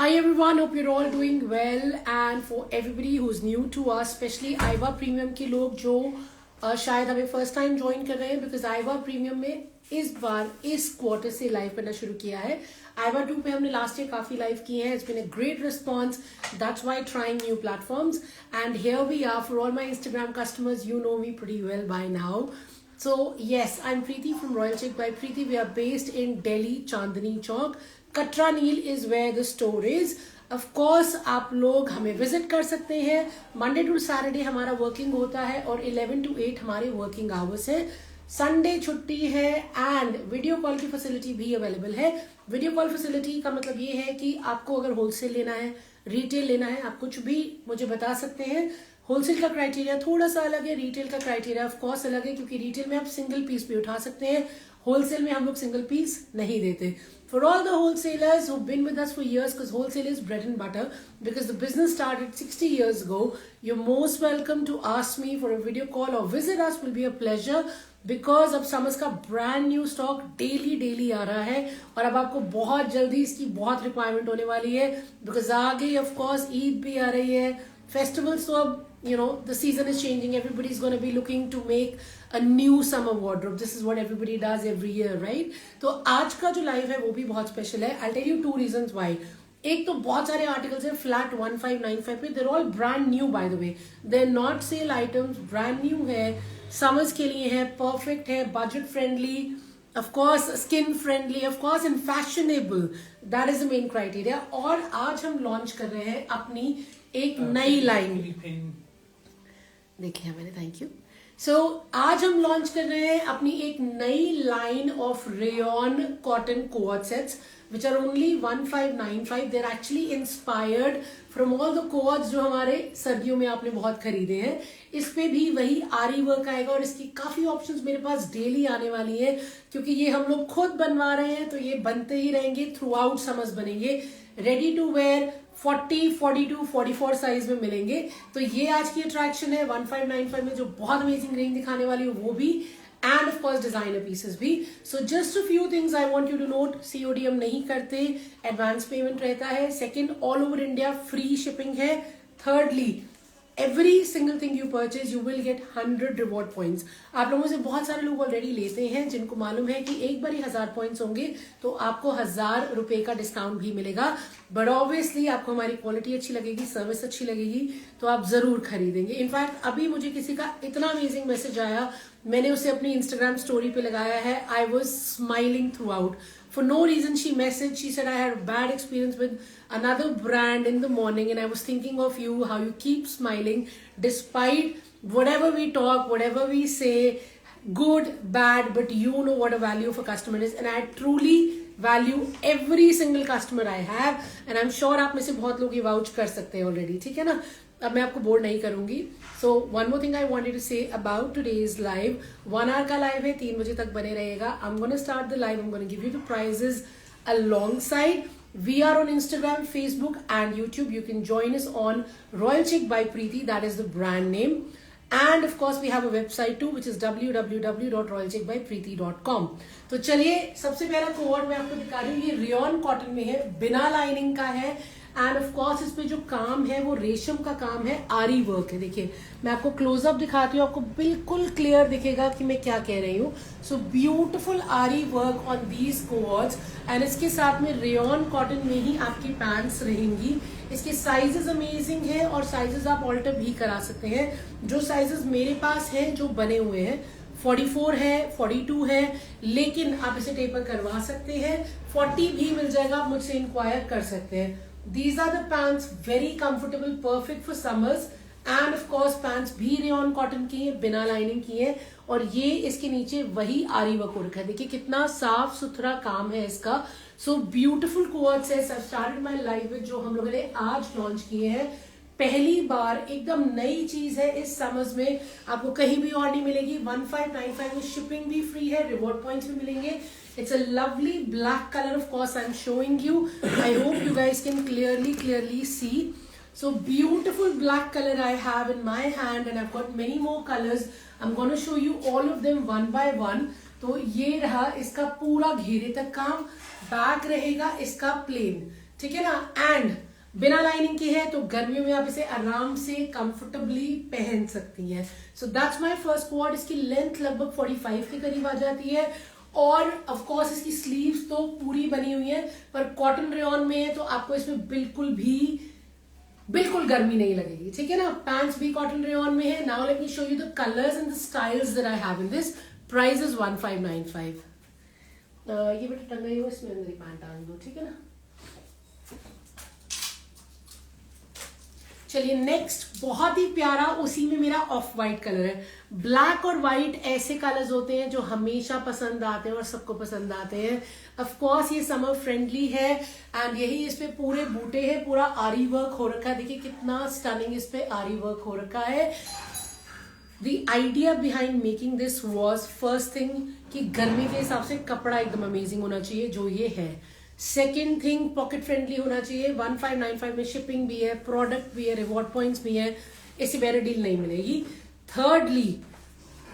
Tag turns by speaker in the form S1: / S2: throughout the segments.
S1: Hi everyone, hope you're all doing well and for everybody who's new to us, especially Aiwa premium के लोग जो शायद हमें first time join कर रहे हैं बिकॉज आइवा प्रीमियम में इस बार इस क्वार्टर से लाइव करना शुरू किया है. आइवा 2 पे हमने लास्ट ईयर काफी लाइव किए हैं. It's been a great response. That's why trying new platforms and here we are for all my Instagram customers. You know me pretty well by now. So yes, I'm Preeti from Royal Chic by Preeti. We are based in Delhi, Chandni Chowk. Katra Neel is where the store is. Of course, आप लोग हमें visit कर सकते हैं. Monday to Saturday हमारा working होता है और 11 to 8 हमारे वर्किंग आवर्स है. संडे छुट्टी है एंड वीडियो कॉल की फैसिलिटी भी अवेलेबल है. वीडियो कॉल फैसिलिटी का मतलब ये है कि आपको अगर होलसेल लेना है, रिटेल लेना है, आप कुछ भी मुझे बता सकते हैं. होलसेल का क्राइटेरिया थोड़ा सा अलग है, रिटेल का क्राइटेरिया ऑफ कोर्स अलग है क्योंकि रिटेल में आप सिंगल पीस भी उठा सकते हैं. होलसेल में हम लोग सिंगल पीस नहीं देते. For all the wholesalers who been with us for years, because wholesale is bread and butter, because the business started 60 years ago, you're most welcome to ask me for a video call or visit us. Will be a pleasure. Because अब summers का brand new stock daily आ रहा है और अब आपको बहुत जल्दी इसकी बहुत रिक्वायरमेंट होने वाली है बिकॉज आगे ऑफ कोर्स ईद भी आ रही है, फेस्टिवल्स. तो अब you know the season is changing. Everybody is going to be looking to make a new summer wardrobe. This is what everybody does every year, right? तो आज का जो लाइव है वो भी बहुत स्पेशल है. I'll tell you 2 reasons why. एक तो बहुत सारे आर्टिकल्स हैं फ्लैट 1595 पे. they're all brand new by the way. they're not sale items, brand new है, समर्स के लिए है, परफेक्ट है, budget friendly, of course skin friendly, of course and fashionable. that is the main criteria. और आज हम launch कर रहे हैं अपनी एक नई लाइन. देखिए मैंने, थैंक यू. सो आज हम लॉन्च कर रहे हैं अपनी एक नई line of rayon cotton coat sets which are only 1595. They're actually inspired from all the coats जो हमारे सर्दियों में आपने बहुत खरीदे हैं. इस पे भी वही आरी वर्क आएगा और इसकी काफी ऑप्शंस मेरे पास डेली आने वाली है क्योंकि ये हम लोग खुद बनवा रहे हैं तो ये बनते ही रहेंगे. थ्रू आउट समर्स बनेंगे. रेडी टू वेयर 40, 42, 44 साइज में मिलेंगे. तो ये आज की अट्रैक्शन है. 1595 में जो बहुत अमेजिंग रेंज दिखाने वाली है वो भी, and of course designer pieces भी. So just a few things I want you to note. COD हम नहीं करते, एडवांस पेमेंट रहता है. Second, all over India free shipping है. Thirdly, every single thing you purchase you will get 100 reward points. आप लोगों से बहुत सारे लोग ऑलरेडी लेते हैं जिनको मालूम है कि एक बार ही 1000 पॉइंट्स होंगे तो आपको 1000 रुपए का डिस्काउंट भी मिलेगा. बट ऑब्वियसली आपको हमारी क्वालिटी अच्छी लगेगी, सर्विस अच्छी लगेगी तो आप जरूर खरीदेंगे. इनफैक्ट अभी मुझे किसी का इतना अमेजिंग मैसेज आया, मैंने उसे अपनी इंस्टाग्राम स्टोरी पे लगाया है. I was smiling through out. For no reason she messaged, she said I had a bad experience with another brand in the morning and I was thinking of you, how you keep smiling despite whatever we talk, whatever we say, good, bad, but you know what a value of a customer is and I truly value every single customer I have and I'm sure आप में से बहुत लोग ये vouch कर सकते हैं already. ठीक है ना, अब मैं आपको बोर नहीं करूंगी. So one more thing I wanted to say about today's live. 1 hour का लाइव है, 3 बजे तक बने रहेगा. I am gonna start the live. I am gonna give you the prices alongside. We are on Instagram, Facebook and YouTube. You can join us on Royal Chic by Preeti. That is the brand name. And of course we have a website too which is www.royalchic.preeti.com. तो चलिए सबसे पहला code मैं आपको दिखा रही हूँ. ये रेयन कॉटन में है, बिना लाइनिंग का है एंड ऑफ कोर्स इस पे जो काम है वो रेशम का काम है, आरी वर्क है. देखिए मैं आपको क्लोजअप दिखाती हूँ, आपको बिल्कुल क्लियर दिखेगा कि मैं क्या कह रही हूँ. सो ब्यूटिफुल आरी work on these quotes and इसके साथ में रेयन कॉटन में ही आपकी पैंट्स रहेंगी. इसके साइजेस अमेजिंग है और साइजेस आप ऑल्टर भी करा सकते हैं. जो साइजेस मेरे पास हैं जो बने हुए हैं 44 है, 42 है, लेकिन आप इसे टेपर करवा सकते हैं. 40 भी मिल जाएगा, आप मुझसे इंक्वायर कर सकते हैं. These are the pants, very comfortable, perfect for summers and of course pants भी रेयन कॉटन की है, बिना लाइनिंग की है और ये इसके नीचे वही आरी वर्क हो रखा है. देखिए कितना साफ सुथरा काम है इसका. सो ब्यूटिफुल कोट्स है. I started my live with जो हम लोगों ने आज लॉन्च किए हैं. पहली बार एकदम नई चीज है इस समर्स में, आपको कहीं भी और नहीं मिलेगी. 1595 में शिपिंग भी फ्री है, रिवॉर्ड पॉइंट्स भी मिलेंगे. It's a lovely black color, of course I'm showing you. I hope you guys can clearly see. So beautiful black color I have in my hand and I've got many more colors. I'm going to show you all of them one by one. तो ये रहा इसका पूरा घेरे तक काम. Back रहेगा इसका प्लेन. ठीक है ना, एंड बिना लाइनिंग के है तो गर्मियों में आप इसे आराम से कंफर्टेबली पहन सकती हैं. So that's my first quad. इसकी लेंथ लगभग 45 के करीब आ जाती है और ऑफ कोर्स इसकी स्लीव्स तो पूरी बनी हुई है, पर कॉटन रेयॉन में है तो आपको इसमें बिल्कुल गर्मी नहीं लगेगी. ठीक है ना. पैंट्स भी कॉटन रेयॉन में है. Now let me show you the colours and the styles that I have in this. Price is 1595. ये बेटा टंगा हुआ, इसमें अंदर ही पैंट डाल दो. ठीक है ना. चलिए नेक्स्ट, बहुत ही प्यारा, उसी में मेरा ऑफ वाइट कलर है. ब्लैक और व्हाइट ऐसे कलर्स होते हैं जो हमेशा पसंद आते हैं और सबको पसंद आते हैं. ऑफ कोर्स ये समर फ्रेंडली है एंड यही इस पे पूरे बूटे हैं, पूरा आरी वर्क हो रखा है. देखिए कितना स्टनिंग इस पे आरी वर्क हो रखा है. The idea behind making this was first thing कि गर्मी के हिसाब से कपड़ा एकदम अमेजिंग होना चाहिए जो ये है. सेकेंड थिंग, पॉकेट फ्रेंडली होना चाहिए. 1595 में शिपिंग भी है, प्रोडक्ट भी है, रिवॉर्ड पॉइंट्स भी है. इससे बेटर डील नहीं मिलेगी. थर्डली,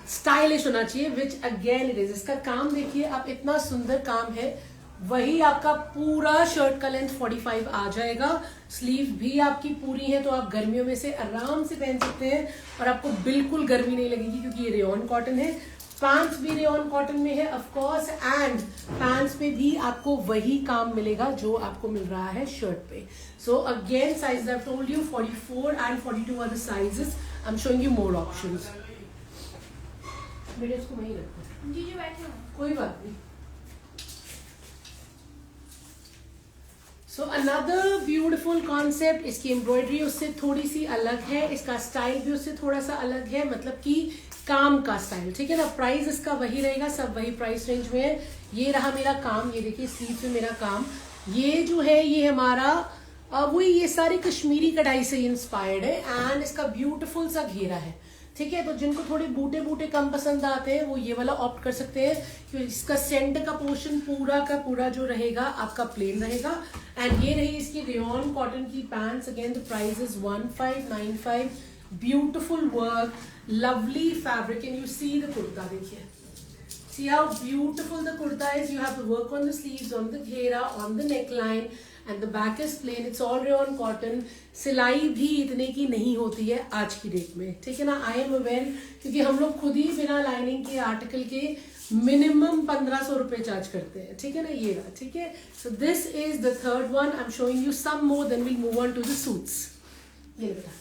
S1: स्टाइलिश होना चाहिए, विच अगेन इट इज. इसका काम देखिए आप, इतना सुंदर काम है. वही आपका पूरा शर्ट का लेंथ 45 आ जाएगा. स्लीव भी आपकी पूरी है तो आप गर्मियों में से आराम से पहन सकते हैं और आपको बिल्कुल गर्मी नहीं लगेगी क्योंकि ये रेयॉन कॉटन है. पैंट्स भी रेयॉन कॉटन में है ऑफ कोर्स, एंड पैंट्स पे भी आपको वही काम मिलेगा जो आपको मिल रहा है शर्ट पे. So again size I told you 44 and 42 are the sizes. I am showing you more options. बेटे इसको वहीं रखो जी, जो बैठे हो कोई बात नहीं. So another beautiful concept. इसकी एम्ब्रॉयडरी उससे थोड़ी सी अलग है, इसका स्टाइल भी उससे थोड़ा सा अलग है, मतलब कि काम का स्टाइल. ठीक है ना. प्राइस इसका वही रहेगा, सब वही प्राइस रेंज में है. ये रहा मेरा काम, ये देखिए स्लीव पे मेरा काम. ये जो है ये हमारा वही, ये सारी कश्मीरी कढ़ाई से इंस्पायर्ड है एंड इसका ब्यूटीफुल सा घेरा है. ठीक है. तो जिनको थोड़े बूटे बूटे कम पसंद आते हैं वो ये वाला ऑप्ट कर सकते हैं क्योंकि इसका सेंटर का पोर्शन पूरा का पूरा जो रहेगा आपका प्लेन रहेगा. एंड ये रही इसकी रेयॉन कॉटन की pants. Again the price is 1595. Beautiful work, lovely fabric, and you see the kurta. देखिए, see how beautiful the kurta is. You have to work on the sleeves, on the घेरा, on the neckline, and the back is plain. It's all rayon cotton. सिलाई भी इतने की नहीं होती है आज की डेट में. ठीक है ना. आई एम अवेयर क्योंकि हम लोग खुद ही बिना लाइनिंग के आर्टिकल के मिनिमम 1500 रुपए चार्ज करते हैं. ठीक है ना. ये रहा. ठीक है. So this is the third one. I am showing you some more, then will move on to the suits. ये बेटा,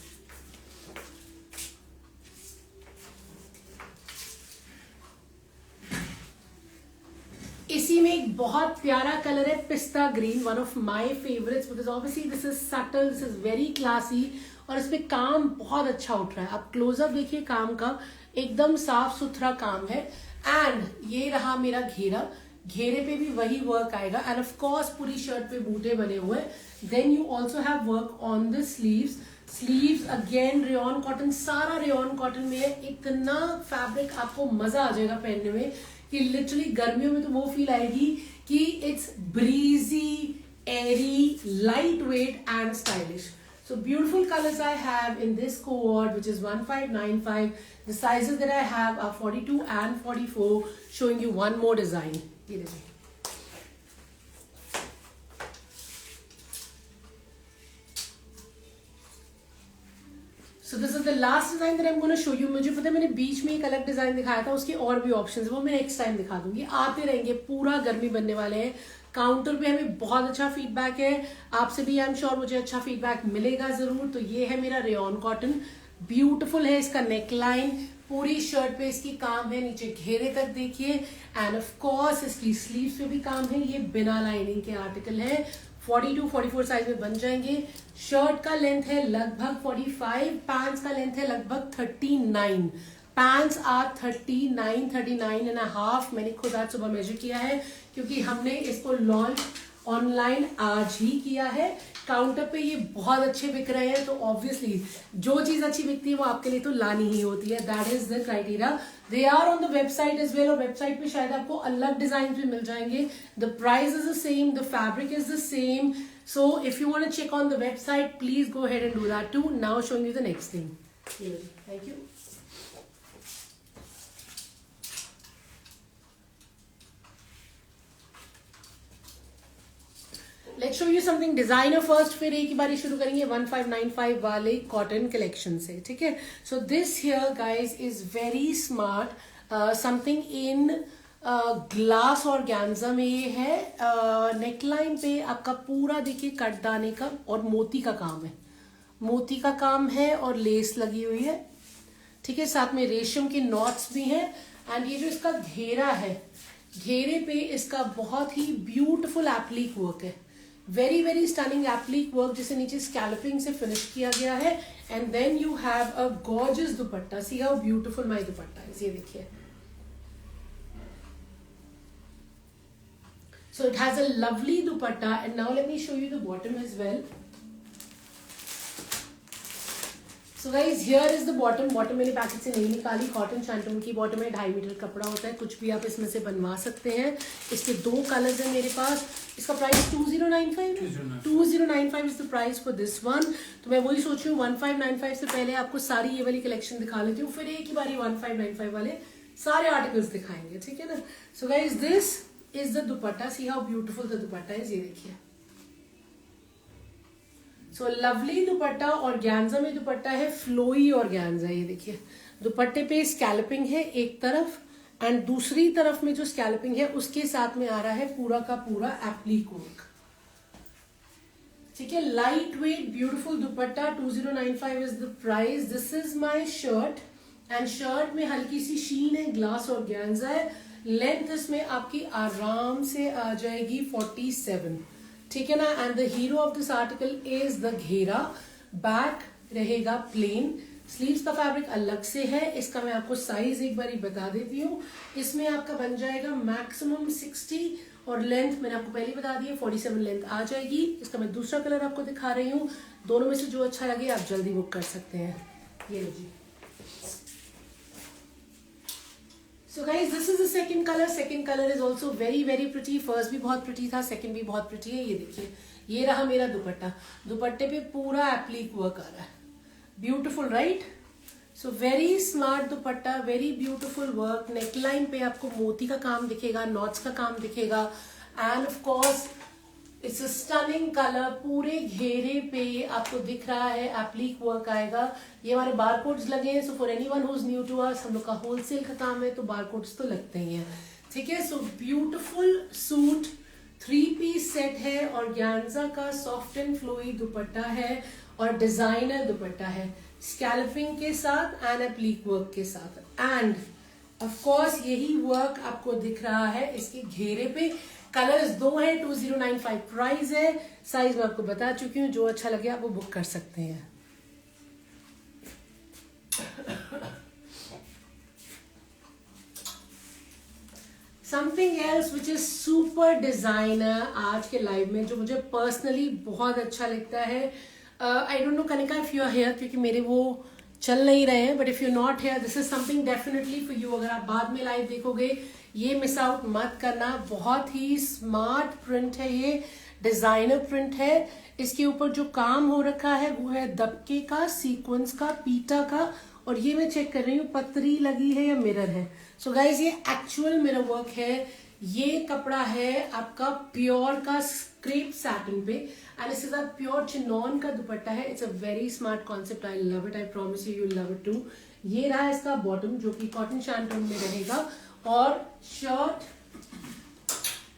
S1: इसी में एक बहुत प्यारा कलर है पिस्ता green. One of my favourites because obviously this is subtle, this is very classy और इसमें काम बहुत अच्छा उठ रहा है. आप क्लोजअप देखिए, काम का एकदम साफ सुथरा काम है. एंड ये रहा मेरा घेरा. घेरे पे भी वही वर्क आएगा एंड ऑफ कोर्स पूरी शर्ट पे बूटे बने हुए. Then you also have work on the sleeves. Sleeves again rayon cotton, सारा रेयॉन कॉटन में है. इतना फैब्रिक आपको मजा आ जाएगा पहनने में कि लिटरली गर्मियों में तो वो फील आएगी कि it's breezy, airy, light weight and stylish. So beautiful colors I have in this cohort, which is 1595. The sizes that I have are 42 and 44. Showing you one more design. ये देखिए. So this is the last design that I'm going to show you. मुझे पता है मैंने बीच में एक अलग design दिखाया था, उसके और भी ऑप्शंस वो मैं नेक्स्ट टाइम दिखा दूंगी. आते रहेंगे, पूरा गर्मी बनने वाले हैं. काउंटर पे हमें बहुत अच्छा फीडबैक है, आपसे भी आई एम श्योर मुझे अच्छा फीडबैक मिलेगा जरूर. तो ये है मेरा रेयॉन कॉटन. ब्यूटीफुल है इसका नेक लाइन, पूरी शर्ट पे इसकी काम है, नीचे घेरे तक देखिए. एंड ऑफ कोर्स इसकी स्लीव्स पे भी काम है. ये बिना लाइनिंग के आर्टिकल है. 42, 44 साइज में बन जाएंगे. शर्ट का लेंथ है लगभग 45, पैंट्स का लेंथ है लगभग 39. Pants are 39 and half. मैंने खुद आज सुबह मेजर किया है क्योंकि हमने इसको लॉन्च ऑनलाइन आज ही किया है. काउंटर पे ये बहुत अच्छे बिक रहे हैं तो ऑब्वियसली जो चीज अच्छी बिकती है वो आपके लिए तो लानी ही होती है. That is the criteria. They are on the website as well और वेबसाइट पे शायद आपको अलग डिजाइन भी मिल जाएंगे. The price is the same, the fabric is the same. So if you want to check on the website please go ahead and do that too. Now showing you the next thing. Thank you. Let's show you something designer first, फिर एक ही बारी शुरू करेंगे 1595 वाले cotton collection से, ठीक है। So this here guys is very smart, something in glass और ऑर्गेन्जा में ये है। नेकलाइन पे आपका पूरा देखिए कटदाने का और मोती का काम है, मोती का काम है और लेस लगी हुई है, ठीक है। साथ में रेशम के नॉट्स भी हैं। एंड ये जो इसका घेरा है, घेरे पे इसका बहुत ही ब्यूटीफुल एप्लिक वर्क है, very very stunning applique work, जिसे नीचे स्कैल्पिंग से फिनिश किया गया है। And then you have a gorgeous dupatta, see how beautiful my dupatta is, ये देखिए। So it has a lovely dupatta, and now let me show you the bottom as well. So guys, here is the bottom. Bottom मैंने packet से नहीं निकाली, cotton shantoon की bottom है, 2.5 metre कपड़ा होता है, कुछ भी आप इसमें से बनवा सकते हैं। इसके 2 कलर्स हैं मेरे पास। इसका price 2095 is the price for this one. तो मैं वही सोच रही हूँ 1595 से पहले आपको सारी ये वाली कलेक्शन दिखा लेती हूँ, फिर एक ही बारी 1595 वाले सारे आर्टिकल्स दिखाएंगे, ठीक है ना। So guys this is the dupatta, see how beautiful the dupatta is, ये देखिए। सो लवली दुपट्टा, ऑर्गेन्जा में दुपट्टा है, फ्लोई ऑर्गेन्जा, ये देखिए। दुपट्टे पे स्कैल्पिंग है एक तरफ, एंड दूसरी तरफ में जो स्कैल्पिंग है उसके साथ में आ रहा है पूरा का पूरा एप्लिक वर्क, ठीक है। Light weight beautiful dupatta, 2095 is the price. This is my shirt, and shirt में हल्की सी शीन है, ग्लास ऑर्गेन्जा है। लेंथ इसमें आपकी आराम से आ जाएगी 47, ठीक है ना। And the hero of this article is the घेरा। बैक रहेगा प्लेन, स्लीव्स का फैब्रिक अलग से है। इसका मैं आपको साइज एक बार बता देती हूँ। इसमें आपका बन जाएगा मैक्सिमम 60, और लेंथ मैंने आपको पहले बता दी है 47 लेंथ आ जाएगी। इसका मैं दूसरा कलर आपको दिखा रही हूँ, दोनों में से जो अच्छा लगे आप जल्दी बुक कर सकते हैं। ये जी। So guys, this is the second color. Second color is also very very pretty. First भी बहुत pretty था, second भी बहुत pretty है। ये देखिए, ये रहा मेरा दुपट्टा। दुपट्टे पे पूरा एप्लिक वर्क आ रहा है, ब्यूटीफुल राइट। सो वेरी स्मार्ट दुपट्टा, वेरी ब्यूटीफुल वर्क। नेकलाइन पे आपको मोती का काम दिखेगा, नॉट्स का काम दिखेगा, end of course it's a stunning colour. पूरे घेरे पे आपको दिख रहा है एप्लिक वर्क आएगा। ये हमारे बारकोड्स लगे हैं, so for anyone who is new to us, हम लोग का होलसेल का काम है तो बारकोड्स तो लगते ही हैं, ठीक है। So beautiful suit, 3 piece set है, ऑर्गेन्जा का सॉफ्ट एंड फ्लोई दुपट्टा है, और डिजाइनर दुपट्टा है, स्कैल्पिंग के साथ एंड एप्लिक वर्क के साथ। एंड ऑफ कोर्स यही वर्क आपको दिख रहा है इसके घेरे पे। कलर्स 2 है, 2095 प्राइस है। साइज मैं आपको बता चुकी हूँ, जो अच्छा लगे आप वो बुक कर सकते हैं। Something else which is super designer आज के लाइव में, जो मुझे पर्सनली बहुत अच्छा लगता है। I don't know Kanika if you are here, क्योंकि मेरे वो चल नहीं रहे हैं, but if you not here this is something definitely for you. अगर आप बाद में लाइव देखोगे ये मिस आउट मत करना। बहुत ही स्मार्ट प्रिंट है, ये डिजाइनर प्रिंट है। इसके ऊपर जो काम हो रखा है वो है दबके का, सीक्वेंस का, पीटा का, और ये मैं चेक कर रही हूँ पतरी लगी है या मिरर है। सो गाइज ये एक्चुअल मिरर वर्क है। ये कपड़ा है आपका प्योर का स्क्रेप सैटिन पे, एंड इसके साथ प्योर चिनॉन का दुपट्टा है। It's a very smart concept, I love it, I promise you love it too. ये रहा इसका बॉटम जो कि कॉटन शैंटून में रहेगा, और shirt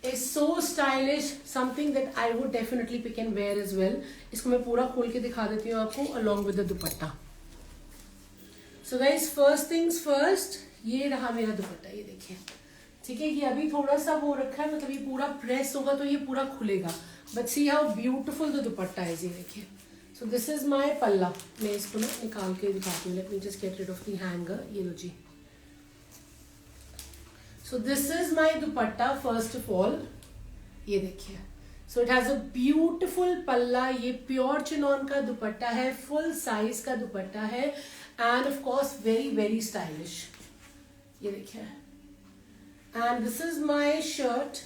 S1: is so stylish, something that I would definitely pick and wear as well. इसको मैं पूरा खोल के दिखा देती हूँ आपको along with the dupatta. So guys, first things first, ये रहा मेरा दुपट्टा, ये देखिए, ठीक है। ये अभी थोड़ा सा वो रखा है, मतलब ये पूरा प्रेस होगा तो ये पूरा खुलेगा, but see how beautiful the दुपट्टा है, ये देखिए। So this is my पल्ला। मैं इसको ना निकाल के दिखाती हूँ, let me just get rid of the hanger। ये लो जी। So this is my dupatta first of all, ये देखिए। So it has a beautiful पल्ला, ये प्योर चिनॉन का दुपट्टा है, फुल साइज का दुपट्टा है, and of course very very stylish, ये देखिए। And this is my shirt।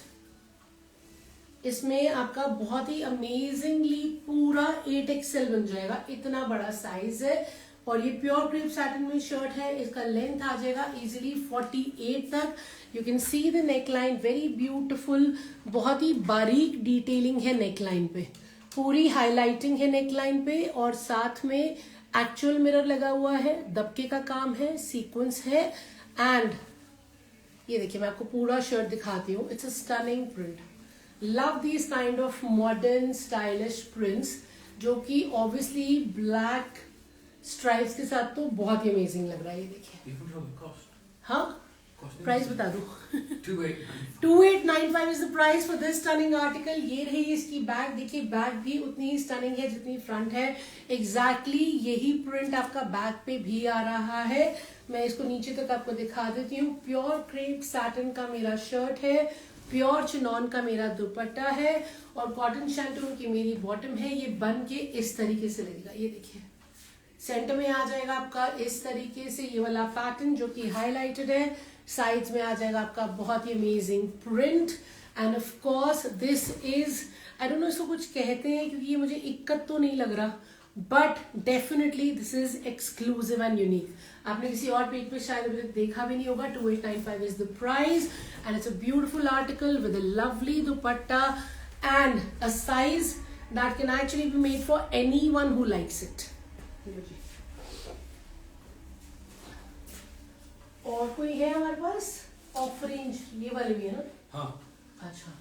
S1: इसमें आपका बहुत ही अमेजिंगली पूरा 8XL बन जाएगा, इतना बड़ा साइज है। और ये प्योर क्रेप सैटिन में शर्ट है। इसका लेंथ आ जाएगा इजीली 48 तक। You can see the neckline, very beautiful, बहुत ही बारीक डिटेलिंग है नेकलाइन पे, पूरी हाईलाइटिंग है नेकलाइन पे, और साथ में एक्चुअल मिरर लगा हुआ है, दबके का काम है, सीक्वेंस है। एंड ये देखिए मैं आपको पूरा शर्ट दिखाती हूँ। It's a stunning print. Love this kind of modern stylish prints, जो कि ऑब्वियसली ब्लैक स्ट्राइप्स के साथ तो बहुत ही अमेजिंग लग रहा है। ये देखिए, हाँ प्राइस बता दो। 2895 is the price for this stunning article. ये रही इसकी बैग, देखिए बैग भी उतनी ही स्टनिंग है जितनी फ्रंट है। एग्जैक्टली यही प्रिंट आपका बैग पे भी आ रहा है। मैं इसको नीचे तक आपको दिखा देती हूँ। प्योर क्रेप सैटिन का मेरा शर्ट है, प्योर चिनॉन का मेरा दुपट्टा है, और कॉटन शैंटून की मेरी बॉटम है। ये बन के इस तरीके से लगेगा। ये देखिए सेंटर में आ जाएगा आपका इस तरीके से ये वाला पैटर्न जो कि हाईलाइटेड है। साइड्स में आ जाएगा आपका बहुत ही amazing print. And of course this is, I don't know इसको कुछ कहते हैं क्योंकि ये मुझे इक्कत तो नहीं लग रहा, but definitely this is exclusive and unique. आपने किसी और पेज पे शायद अभी तक देखा भी नहीं होगा। 2895 is the price and it's a beautiful article with a lovely dupatta and a size that can actually be made for anyone who likes it. और कोई है हमारे पास ऑफ रेंज? ये वाले भी है ना?
S2: हाँ।
S1: अच्छा,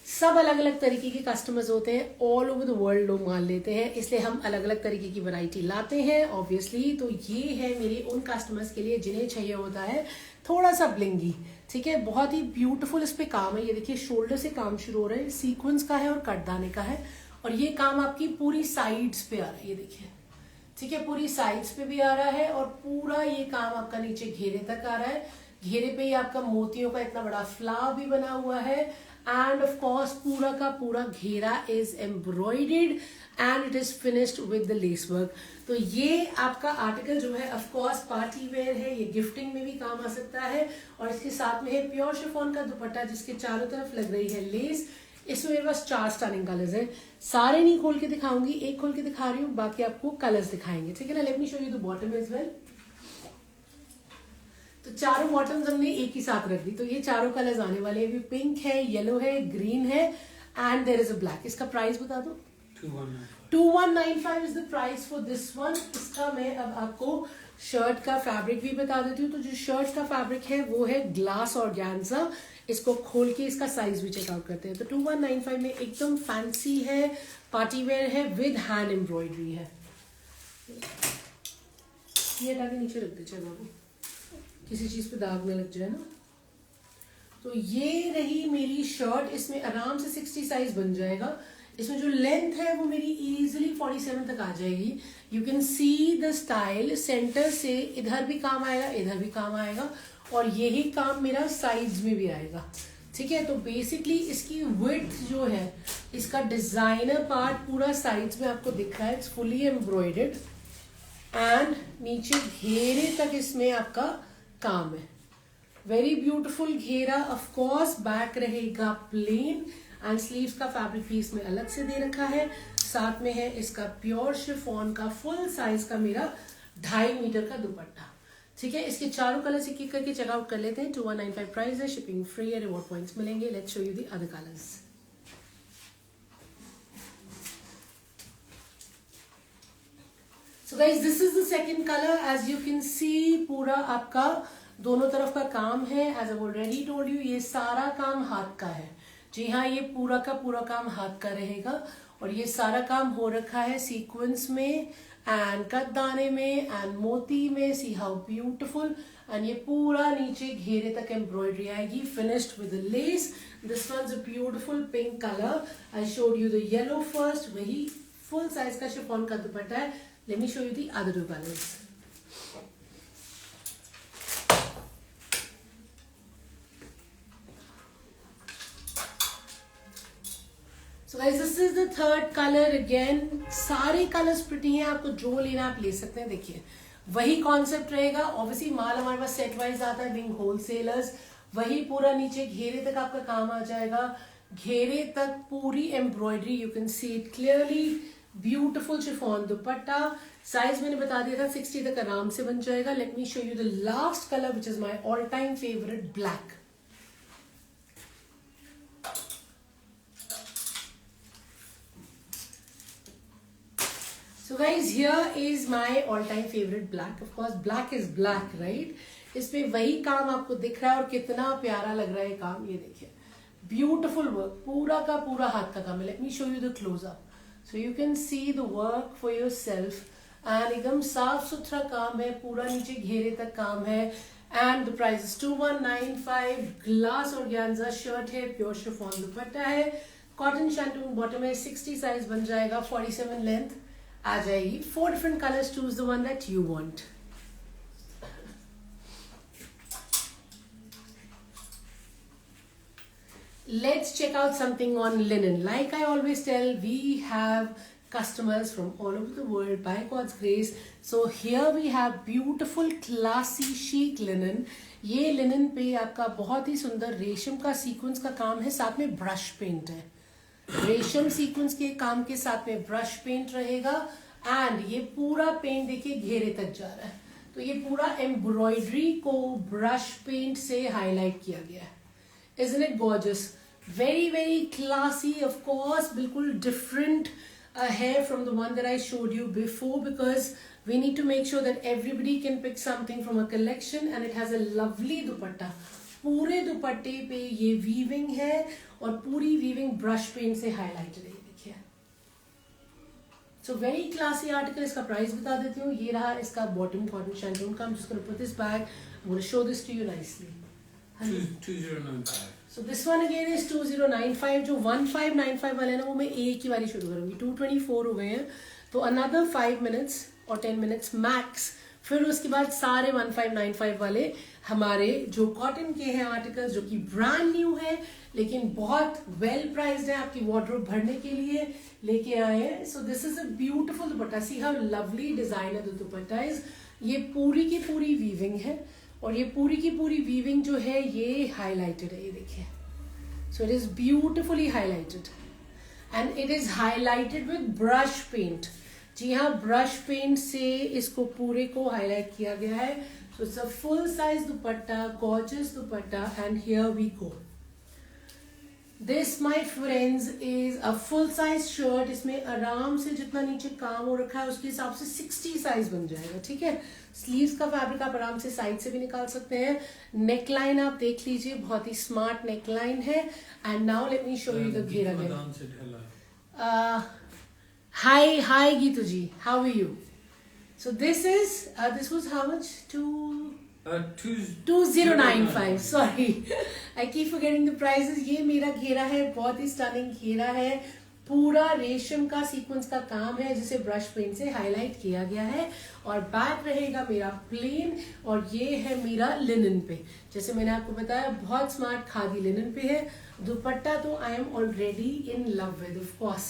S1: सब अलग अलग तरीके के कस्टमर्स होते हैं, ऑल ओवर द वर्ल्ड लोग माल लेते हैं, इसलिए हम अलग अलग तरीके की वैरायटी लाते हैं ऑब्वियसली। तो ये है मेरे उन कस्टमर्स के लिए जिन्हें चाहिए होता है थोड़ा सा ब्लिंगी, ठीक है। बहुत ही ब्यूटीफुल इस पे काम है। ये देखिए शोल्डर से काम शुरू हो रहा है, सीक्वेंस का है और कटदाने का है, और ये काम आपकी पूरी साइड्स पे आ रहा है। ये देखिए, ठीक है, पूरी साइड्स पे भी आ रहा है, और पूरा ये काम आपका नीचे घेरे तक आ रहा है। घेरे पे ही आपका मोतियों का इतना बड़ा फ्लावर भी बना हुआ है। एंड ऑफ कोर्स पूरा का पूरा घेरा is embroidered and it is finished with the lace work. तो ये आपका आर्टिकल जो है ऑफ कोर्स पार्टी वेयर है, ये गिफ्टिंग में भी काम आ सकता है। और इसके साथ में है प्योर शिफॉन का दुपट्टा जिसके चारों तरफ लग रही है लेस। इसमें मेरे पास 4 स्टनिंग कलर्स हैं, सारे नहीं खोल के दिखाऊंगी, एक खोल के दिखा रही हूँ, बाकी आपको कलर्स दिखाएंगे, ठीक है ना। Let me show you the bottom as well. तो चारों बॉटम्स हमने एक ही साथ रख दी, तो ये चारों कलर्स आने वाले हैं। पिंक है, येलो है, ग्रीन है and there is a black. इसका प्राइस बता दो। 2195 is the price for this one. इसका मैं अब आपको शर्ट का फैब्रिक भी बता देती हूँ। तो जो शर्ट का फैब्रिक है वो है ग्लास ऑर्गेन्जा। इसको खोल के इसका साइज भी चेकआउट करते हैं। तो 2195 में एकदम फैंसी है, पार्टी वेयर है, विद हैंड एम्ब्रॉयडरी है। ये हटा के नीचे रख दे चलो, किसी चीज पे दाग न लग जाए ना। तो ये रही मेरी शर्ट, इसमें आराम से 60 साइज बन जाएगा। इसमें जो लेंथ है वो मेरी इजीली 47 तक आ जाएगी। You can see the style, centre से इधर भी काम आएगा, इधर भी काम आएगा, और यही काम मेरा साइड्स में भी आएगा, ठीक है। तो बेसिकली इसकी विड्थ जो है, इसका डिजाइनर पार्ट पूरा साइड्स में आपको दिख रहा है। इट्स फुली एम्ब्रॉयडेड एंड नीचे घेरे तक इसमें आपका काम है। वेरी ब्यूटीफुल घेरा। ऑफ कोर्स बैक रहेगा प्लेन एंड स्लीव्स का फैब्रिक भी इसमें अलग से दे रखा है। साथ में है इसका प्योर शिफॉन का फुल साइज का मेरा 2.5 मीटर का दुपट्टा, ठीक है। इसके चारों कलर्स एक एक करके चेकआउट कर लेते हैं। 2195 प्राइस है, शिपिंग फ्री है, रिवॉर्ड पॉइंट्स मिलेंगे। Let's show you the other colours. So guys, this is the second color. As you can see, पूरा आपका दोनों तरफ का काम है। As I've already told you, ये सारा काम हाथ का है। जी हाँ, ये पूरा का पूरा काम हाथ का रहेगा, और ये सारा काम हो रखा है सीक्वेंस में एंड कटदाने में एंड मोती में। सी हाउ ब्यूटिफुल। एंड ये पूरा नीचे घेरे तक एम्ब्रॉयडरी आएगी, finished with less. This one is a beautiful pink colour. I showed you the yellow first, वही फुल साइज का शिफॉन का दुपट्टा है। Let me show you the other 2 colors. So guys, this is the third color again. सारे colours pretty हैं, आपको जो लेना आप ले सकते हैं। देखिए वही कॉन्सेप्ट रहेगा। ऑब्वियसली माल हमारे पास सेट वाइज आता है, बिंग होलसेलर्स। वही पूरा नीचे घेरे तक आपका काम आ जाएगा। घेरे तक पूरी embroidery, you can see it clearly. Beautiful chiffon dupatta, size मैंने बता दिया था 60 तक आराम से बन जाएगा. Late me show you the last colour which is my all time favourite, black. So guys, here is my all-time favorite black. Of course, black is black, right? इसमें वही काम आपको दिख रहा है और कितना प्यारा लग रहा है काम. ये देखिए, ब्यूटिफुल वर्क, पूरा का पूरा हाथ का काम है. Late me show you the close up so you can see the work for your self. And एकदम साफ सुथरा काम है, पूरा नीचे घेरे तक काम है. And the price is 2195. Glass organza shirt है, प्योर शिफॉन दुपट्टा है, कॉटन शैंटून बॉटम है, 60 साइज बन जाएगा, 47 लेंथ आ जाएगी. 4 different colors, choose the one that you want. Let's check out something on linen. Like I always tell, we have customers from all over the world by God's grace. So here we have beautiful classy chic linen. ये linen पे आपका बहुत ही सुंदर रेशम का sequence का काम है, साथ में ब्रश पेंट है. रेशम सीक्वेंस के काम के साथ में ब्रश पेंट रहेगा. एंड ये पूरा पेंट देखिए घेरे तक जा रहा है. तो ये पूरा एम्ब्रॉयडरी को ब्रश पेंट से हाईलाइट किया गया है. Isn't it gorgeous? Very very classy. Of course, बिल्कुल different है from the one that I showed you before, because we need to make sure that everybody can pick something from a collection. And it has a lovely दुपट्टा. पूरे दुपट्टे पे ये weaving है और पूरी weaving brush paint से highlighted है. देखिए, सो वेरी क्लासी आर्टिकल. इसका प्राइस बता देती हूँ. ये रहा इसका बॉटम कॉटन शैंटून का. I'm just going to put this back. I'm going to show this to you nicely.
S2: 2095.
S1: So this one again is 2095. जो 1595 वाले ना वो मैं एक ही बारी शुरू करूंगी. 224 हो गए हैं, तो another 5 minutes और 10 minutes max. फिर उसके बाद सारे 1595 वाले हमारे जो कॉटन के हैं आर्टिकल्स, जो कि ब्रांड न्यू है लेकिन बहुत वेल प्राइस्ड है, आपकी वार्डरोब भरने के लिए लेके आए हैं. सो this is a beautiful dupatta. See how lovely design है द दुपट्टा इज. ये पूरी की पूरी वीविंग है और ये पूरी की पूरी वीविंग जो है ये हाईलाइटेड है. ये देखिए, so it is beautifully highlighted and it is highlighted with brush paint. जी हाँ, ब्रश पेंट से इसको पूरे को हाईलाइट किया गया है. So it's a full size dupatta, gorgeous dupatta. And here we go. This my friends is a full size shirt. इसमें आराम से जितना नीचे काम हो रखा है उसके हिसाब से 60 साइज बन जाएगा. ठीक है, स्लीव्स का फैब्रिक आप आराम से साइड से भी निकाल सकते हैं. नेकलाइन आप देख लीजिए, बहुत ही स्मार्ट नेकलाइन है. And now let me show you the घेरा. Hi Geetu ji, how are you? So this was how much? 2095. Sorry, I keep forgetting the prices. ये मेरा घेरा है, बहुत ही स्टनिंग घेरा है. पूरा रेशम का सीक्वेंस का काम है जिसे ब्रश पेंट से हाईलाइट किया गया है. और बैक रहेगा मेरा प्लेन और ये है मेरा लिनन पे. जैसे मैंने आपको बताया, बहुत स्मार्ट खादी लिनन पे है. दुपट्टा तो I am already in love with. Of course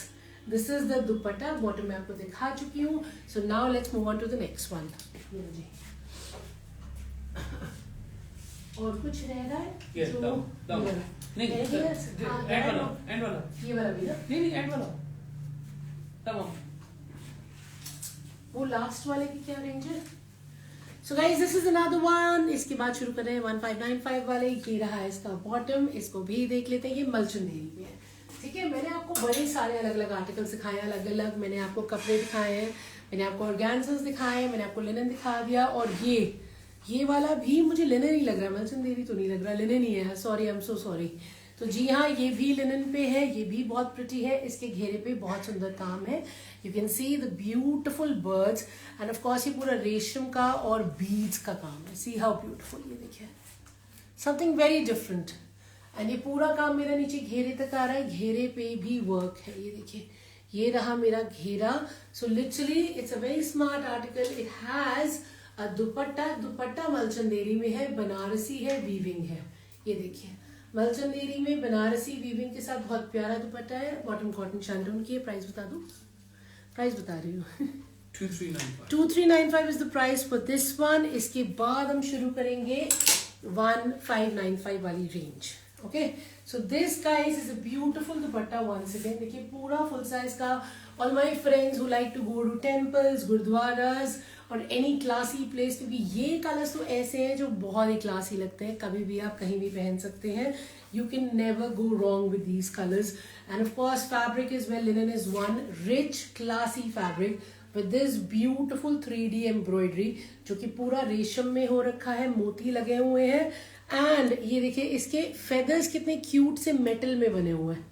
S1: this is the dupatta. Bottom में आपको दिखा चुकी हूँ. So now let's move on to the next one. और कुछ रह रहा है
S2: ये वाला
S1: भी ना?
S2: नहीं एंड वाला तमाम.
S1: वो लास्ट वाले की क्या रेंज है? So guys, this is another one. इसके बाद शुरू कर रहे हैं 1595 वाले. ये रहा है इसका बॉटम. इसको भी देख लेते हैं. ये मलचंदेरी में है. ठीक है, मैंने आपको बड़े सारे अलग अलग आर्टिकल दिखाए, अलग अलग. मैंने आपको कपड़े दिखाए हैं, मैंने आपको ऑर्गेन्जास दिखाए हैं, मैंने आपको लिनन दिखा दिया. और ये वाला भी मुझे लिनन ही लग रहा है, मलचंदेरी तो नहीं लग रहा, लिनन ही है. Sorry, I am so sorry. तो जी हाँ, ये भी लिनन पे है. ये भी बहुत प्रिटी है. इसके घेरे पे बहुत सुंदर काम है. You can see the beautiful birds end of course ये पूरा रेशम का और बीड्स का काम है. See how beautiful. ये देखिए, समथिंग वेरी डिफरेंट. एंड ये पूरा काम मेरा नीचे घेरे तक आ रहा है. घेरे पे भी वर्क है. ये देखिए, ये रहा मेरा घेरा. So literally it's a very smart article. It has a dupatta मलचंदेरी में है, बनारसी है, वीविंग है. ये देखिए, मलचंदेरी में बनारसी वीविंग के साथ बहुत प्यारा दुपट्टा है. बॉटम कॉटन शैंटून की. प्राइस बता दूं? प्राइस बता रही हूँ. 2395 is the price for this one. इसके बाद हम शुरू करेंगे 1595 वाली range. Okay, so this guys is a beautiful dupatta once again. देखिए पूरा फुल साइज का. All my friends who like to go to temples, gurdwaras और एनी क्लासी प्लेस, क्योंकि ये कलर्स तो ऐसे हैं जो बहुत ही क्लासी लगते हैं. कभी भी आप कहीं भी पहन सकते हैं. You can never go wrong with these colors. And of course fabric is well, linen is one rich classy fabric with this beautiful 3D embroidery जो कि पूरा रेशम में हो रखा है, मोती लगे हुए हैं. एंड ये देखिए इसके फेदर्स कितने क्यूट से मेटल में बने हुए हैं.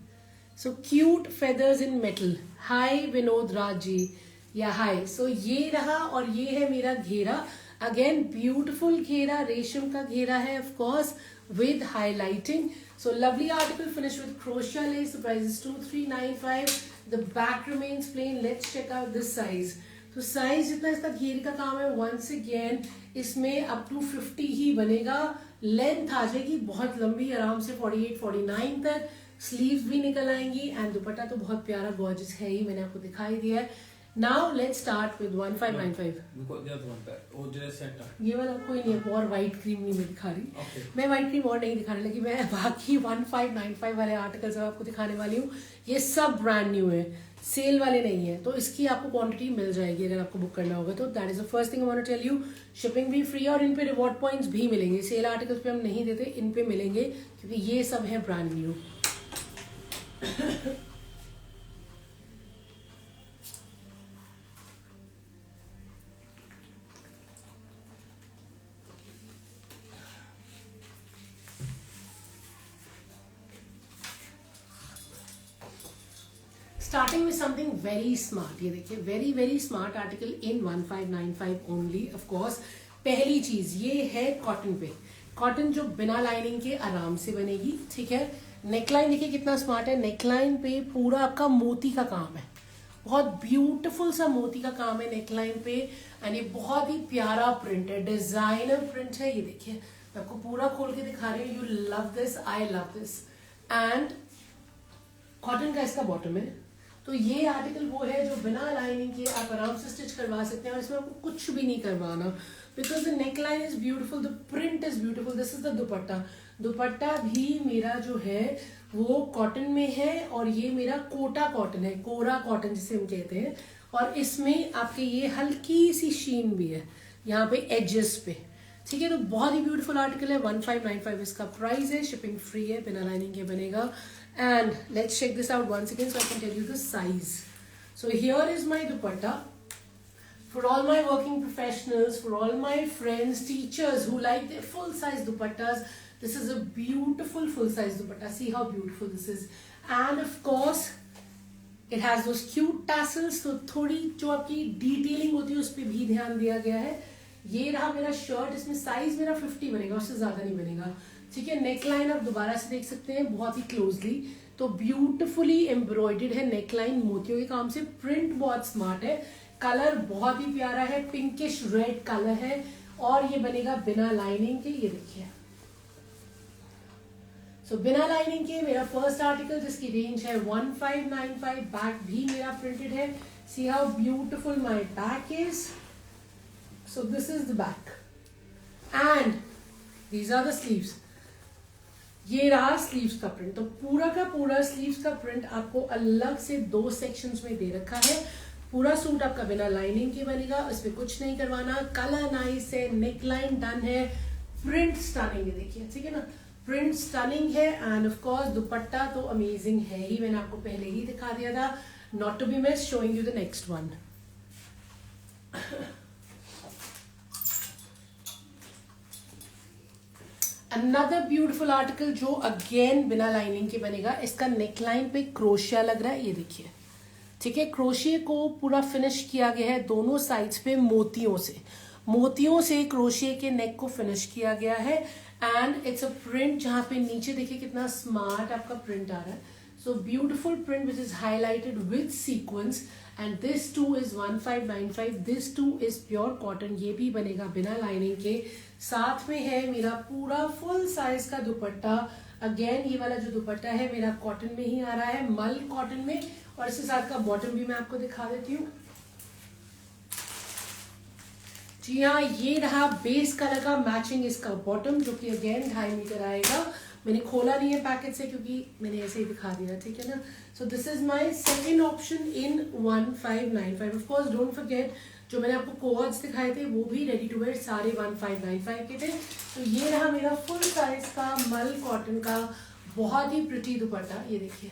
S1: So cute feathers in metal. Hi Vinod Raj ji, या हाय. सो ये रहा और ये है मेरा घेरा. अगेन ब्यूटिफुल घेरा, रेशम का घेरा है of course with highlighting. So lovely article finished with crochet lace. The price is 2395. The back remains plain. Let's check out this size. तो साइज जितना इसका घेर का काम है, once again इसमें up to 50 ही बनेगा. लेंथ आ जाएगी बहुत लंबी, आराम से 48-49 तक. स्लीव्स भी निकल आएंगी एंड दुपट्टा तो बहुत प्यारा गॉर्जियस है ही, मैंने आपको दिखाई दिया है. Now let's start with 1595. ये वाला कोई नहीं है, और व्हाइट क्रीम नहीं मैं दिखा रही.
S2: Okay.
S1: मैं व्हाइट क्रीम और नहीं दिखाने लगी, मैं बाकी 1595 वाले आर्टिकल्स आपको दिखाने वाली हूँ. ये सब ब्रांड न्यू है, सेल वाले नहीं है. तो इसकी आपको क्वांटिटी मिल जाएगी अगर आपको बुक करना होगा तो. That is the first thing I want to tell you. Shipping भी फ्री और इन पे रिवॉर्ड पॉइंट्स भी मिलेंगे. सेल आर्टिकल्स पे हम नहीं देते, इन पे मिलेंगे क्योंकि ये सब है brand new. Starting with something very smart. ये देखिए very very smart article in 1595 only. Of course पहली चीज ये है कॉटन पे. कॉटन जो बिना लाइनिंग के आराम से बनेगी. ठीक है, नेकलाइन देखिए कितना स्मार्ट है. नेकलाइन पे पूरा आपका मोती का काम है, बहुत ब्यूटीफुल सा मोती का काम है नेकलाइन पे. एंड ये बहुत ही प्यारा प्रिंट है, डिजाइनर प्रिंट है. ये देखिए मैं आपको पूरा खोल के दिखा रही हूँ. You love this, I love this. And cotton का इसका बॉटम है. तो ये आर्टिकल वो है जो बिना लाइनिंग के आप आराम से स्टिच करवा सकते हैं और इसमें आपको कुछ भी नहीं करवाना. Because the neck line is beautiful, the print is beautiful. This is the dupatta. Dupatta भी मेरा जो है वो कॉटन में है और ये मेरा कोटा कॉटन है, कोरा कॉटन जिसे हम कहते हैं. और इसमें आपके ये हल्की सी शीन भी है यहाँ पे एजेस पे. ठीक है, तो बहुत ही ब्यूटीफुल आर्टिकल है. 1595 इसका प्राइस है. शिपिंग फ्री है, बिना लाइनिंग के बनेगा. And let's check this out once again so I can tell you the size. So here is my dupatta. For all my working professionals, for all my friends, teachers who like their full size dupattas, this is a beautiful full size dupatta. See how beautiful this is. And of course, it has those cute tassels. तो थोड़ी जो आपकी detailing होती है उस पर भी ध्यान दिया गया है. ये रहा मेरा शर्ट. इसमें साइज मेरा 50 बनेगा, उससे ज्यादा नहीं बनेगा. ठीक है, नेकलाइन आप दोबारा से देख सकते हैं बहुत ही क्लोजली. तो ब्यूटिफुली एम्ब्रॉयडर्ड है नेकलाइन मोतियों के काम से. प्रिंट बहुत स्मार्ट है, कलर बहुत ही प्यारा है, पिंकिश रेड कलर है. और ये बनेगा बिना लाइनिंग के. ये देखिए, सो बिना लाइनिंग के मेरा फर्स्ट आर्टिकल जिसकी रेंज है 1595. बैक भी मेरा प्रिंटेड है. See how beautiful my back is. So this is the back and these are the sleeves. ये रहा स्लीव्स का प्रिंट. तो पूरा का पूरा स्लीव्स का प्रिंट आपको अलग से 2 सेक्शंस में दे रखा है. पूरा सूट आपका बिना लाइनिंग के बनेगा, इसमें कुछ नहीं करवाना. कलर नाइस है, नेक लाइन डन है, प्रिंट स्टनिंग है. देखिए ठीक है ना, प्रिंट स्टनिंग है. एंड ऑफ कोर्स दुपट्टा तो अमेजिंग है ही, मैंने आपको पहले ही दिखा दिया था. Not to be miss, showing you the next one. Another beautiful article जो अगेन बिना लाइनिंग के बनेगा. इसका नेकलाइन पे क्रोशिया लग रहा है. ये देखिए, ठीक है, क्रोशिया को पूरा फिनिश किया गया है दोनों साइड्स पे मोतियों से. मोतियों से क्रोशिया के नेक को फिनिश किया गया है. एंड इट्स अ प्रिंट जहां पे नीचे देखिए कितना स्मार्ट आपका प्रिंट आ रहा है. So beautiful print which is highlighted with sequence. And this two is 1595. This two is pure cotton. ये भी बनेगा बिना लाइनिंग के. साथ में है मेरा पूरा फुल साइज का दुपट्टा. अगेन ये वाला जो दुपट्टा है मेरा कॉटन में ही आ रहा है, मल कॉटन में. और इसके साथ का बॉटम भी मैं आपको दिखा देती हूँ. जी हाँ, ये रहा बेस कलर का मैचिंग इसका बॉटम, जो कि अगेन 2.5 मीटर आएगा। मैंने खोला नहीं है पैकेट से क्योंकि मैंने ऐसे ही दिखा दिया, ठीक है ना। सो this is my second option in 1595। Of course don't forget, जो मैंने आपको कोवर्ड्स दिखाए थे वो भी रेडी टू वेयर सारे 1595 के थे। तो ये रहा मेरा फुल साइज का मल कॉटन का बहुत ही प्रिटी दुपट्टा, ये देखिए,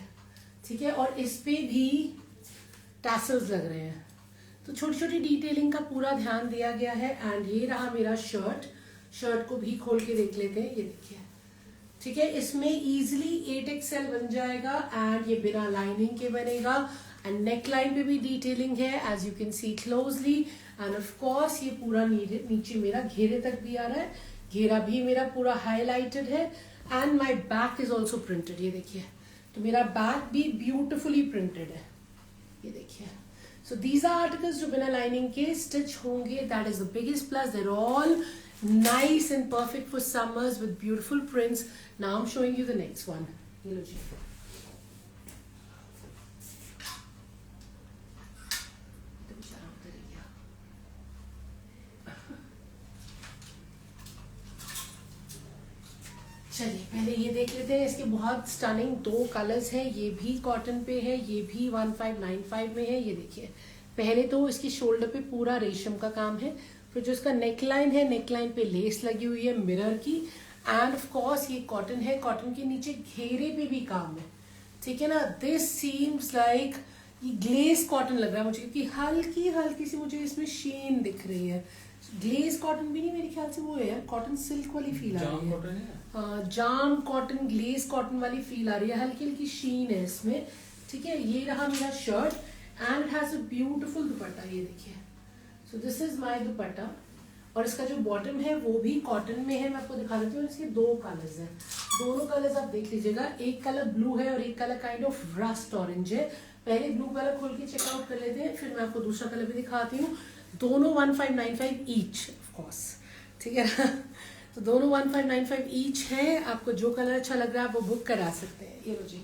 S1: ठीक है। और इस पे भी टैसल्स लग रहे हैं, तो छोटी छोटी डिटेलिंग का पूरा ध्यान दिया गया है। एंड ये रहा मेरा शर्ट को भी खोल के देख लेते हैं, ये देखिए, ठीक है। इसमें इजीली 8XL बन जाएगा एंड ये बिना लाइनिंग के बनेगा। एंड नेक लाइन पे भी डिटेलिंग है as you can see closely. And of course ये पूरा नीचे मेरा घेरे तक भी आ रहा है, घेरा भी मेरा पूरा हाईलाइटेड है। And my back is also printed, ये देखिए, तो मेरा बैक भी ब्यूटिफुली प्रिंटेड है, ये देखिए। So these are articles जो बिना लाइनिंग के स्टिच होंगे, that is the biggest plus. They're all nice and perfect for summers with beautiful prints. Now I'm showing you the next one. ये लो जी, चलिए पहले ये देख लेते हैं। इसके बहुत स्टनिंग 2 कलर्स हैं, ये भी कॉटन पे है, ये भी 1595 में है। ये देखिए, पहले तो इसकी शोल्डर पे पूरा रेशम का काम है, फिर जो इसका नेक लाइन है, नेक लाइन पे लेस लगी हुई है मिरर की। एंड ऑफ कोर्स ये कॉटन है, कॉटन के नीचे घेरे पे भी काम है, ठीक है ना। दिस सीम्स लाइक ये ग्लेज कॉटन लग रहा है मुझे, क्योंकि हल्की हल्की सी मुझे इसमें शीन दिख रही है। ग्लेज कॉटन भी नहीं, मेरे ख्याल से वो है कॉटन सिल्क वाली फील आ रही है। हाँ, जाम कॉटन, ग्लेज कॉटन वाली फील आ रही है, हल्की हल्की शीन है इसमें, ठीक है। ये रहा मेरा shirt and it has a beautiful दुपट्टा, ये देखिए। सो दिस इज माय दुपट्टा। और इसका जो बॉटम है वो भी कॉटन में है, मैं आपको दिखा देती हूँ। इसके 2 कलर्स हैं, दोनों कलर्स आप देख लीजिएगा। एक कलर ब्लू है और एक colour kind of rust orange है। पहले ब्लू कलर खोल के चेकआउट कर लेते हैं, फिर मैं आपको दूसरा कलर भी दिखाती हूँ। दोनों 1595 ईच, ऑफ कोर्स, ठीक है ना। तो दोनों 1595 ईच हैं। आपको जो कलर अच्छा लग रहा है आप वो बुक करा सकते हैं। ये लो जी,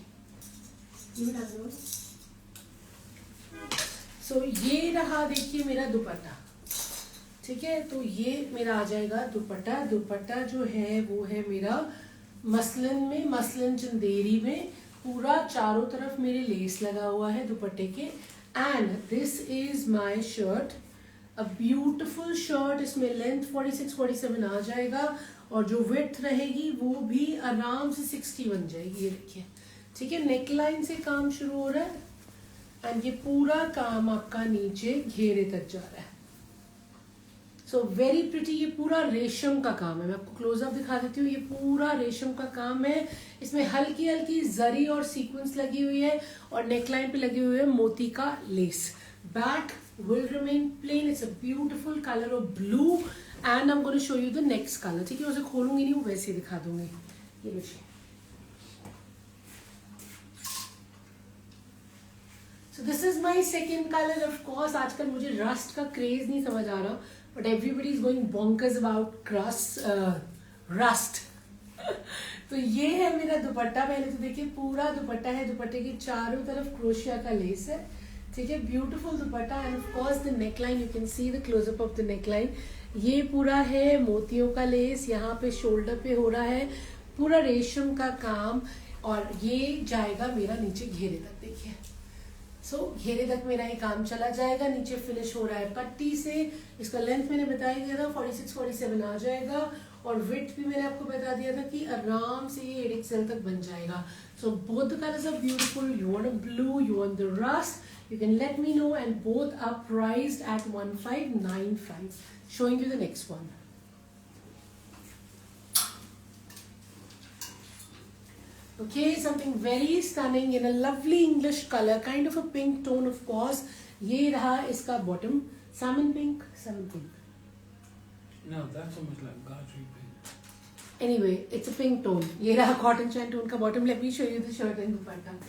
S1: ये भी डाल दो। सो ये रहा देखिए मेरा दुपट्टा, ठीक है। तो ये मेरा आ जाएगा दुपट्टा। दुपट्टा जो है वो है मेरा मसलिन में, मसलिन चंदेरी में, पूरा चारों तरफ मेरे लेस लगा हुआ है दुपट्टे के। And this is my shirt, a beautiful shirt. इसमें लेंथ 46-47 आ जाएगा और जो विड्थ रहेगी वो भी आराम से 60 बन जाएगी, ये देखिए, ठीक है। नेकलाइन से काम शुरू हो रहा है एंड ये पूरा काम आपका नीचे घेरे तक जा रहा है। सो वेरी प्रिटी। ये पूरा रेशम का काम है, मैं आपको क्लोजअप दिखा देती हूँ। ये पूरा रेशम का काम है, इसमें हल्की हल्की जरी और सीक्वेंस लगी हुई है और नेकलाइन पे लगी हुई है मोती का less. Back will remain plain. It's a beautiful color of blue and I'm going to show you the next color, ठीक है। उसे खोलूंगी नहीं, वो वैसे ही दिखा दूंगी। ये लीजिए। So this is my second color. Of course आजकल मुझे रस्ट का क्रेज नहीं समझ आ रहा, but everybody is going bonkers about rust. तो ये है मेरा दुपट्टा। पहले तो देखिए पूरा दुपट्टा है, दुपट्टे के चारों तरफ क्रोशिया का लेस है, ठीक है। Beautiful dupatta. And of course the neckline, you can see the closeup of the neckline. ये पूरा है मोतियों का लेस, यहाँ पे शोल्डर पे हो रहा है पूरा रेशम का काम और ये जाएगा मेरा नीचे घेरे तक, देखिए। सो घेरे तक मेरा ये काम चला जाएगा। नीचे फिनिश हो रहा है पट्टी से। इसका लेंथ मैंने बताया दिया था 46-47 आ जाएगा और विड्थ भी मैंने आपको बता दिया था कि आराम से ये 8XL तक बन जाएगा। So both the colours are beautiful. You want a blue, you want the rust, you can let me know, and both are priced at 1595. Showing you the next one. Okay, something very stunning in a lovely English color, kind of a pink tone, of course. ये रहा इसका bottom, salmon pink.
S2: No, that's almost like gardery pink.
S1: Anyway, it's a pink tone. ये रहा cotton shine tone का bottom. Let me show you the shirt and dupatta.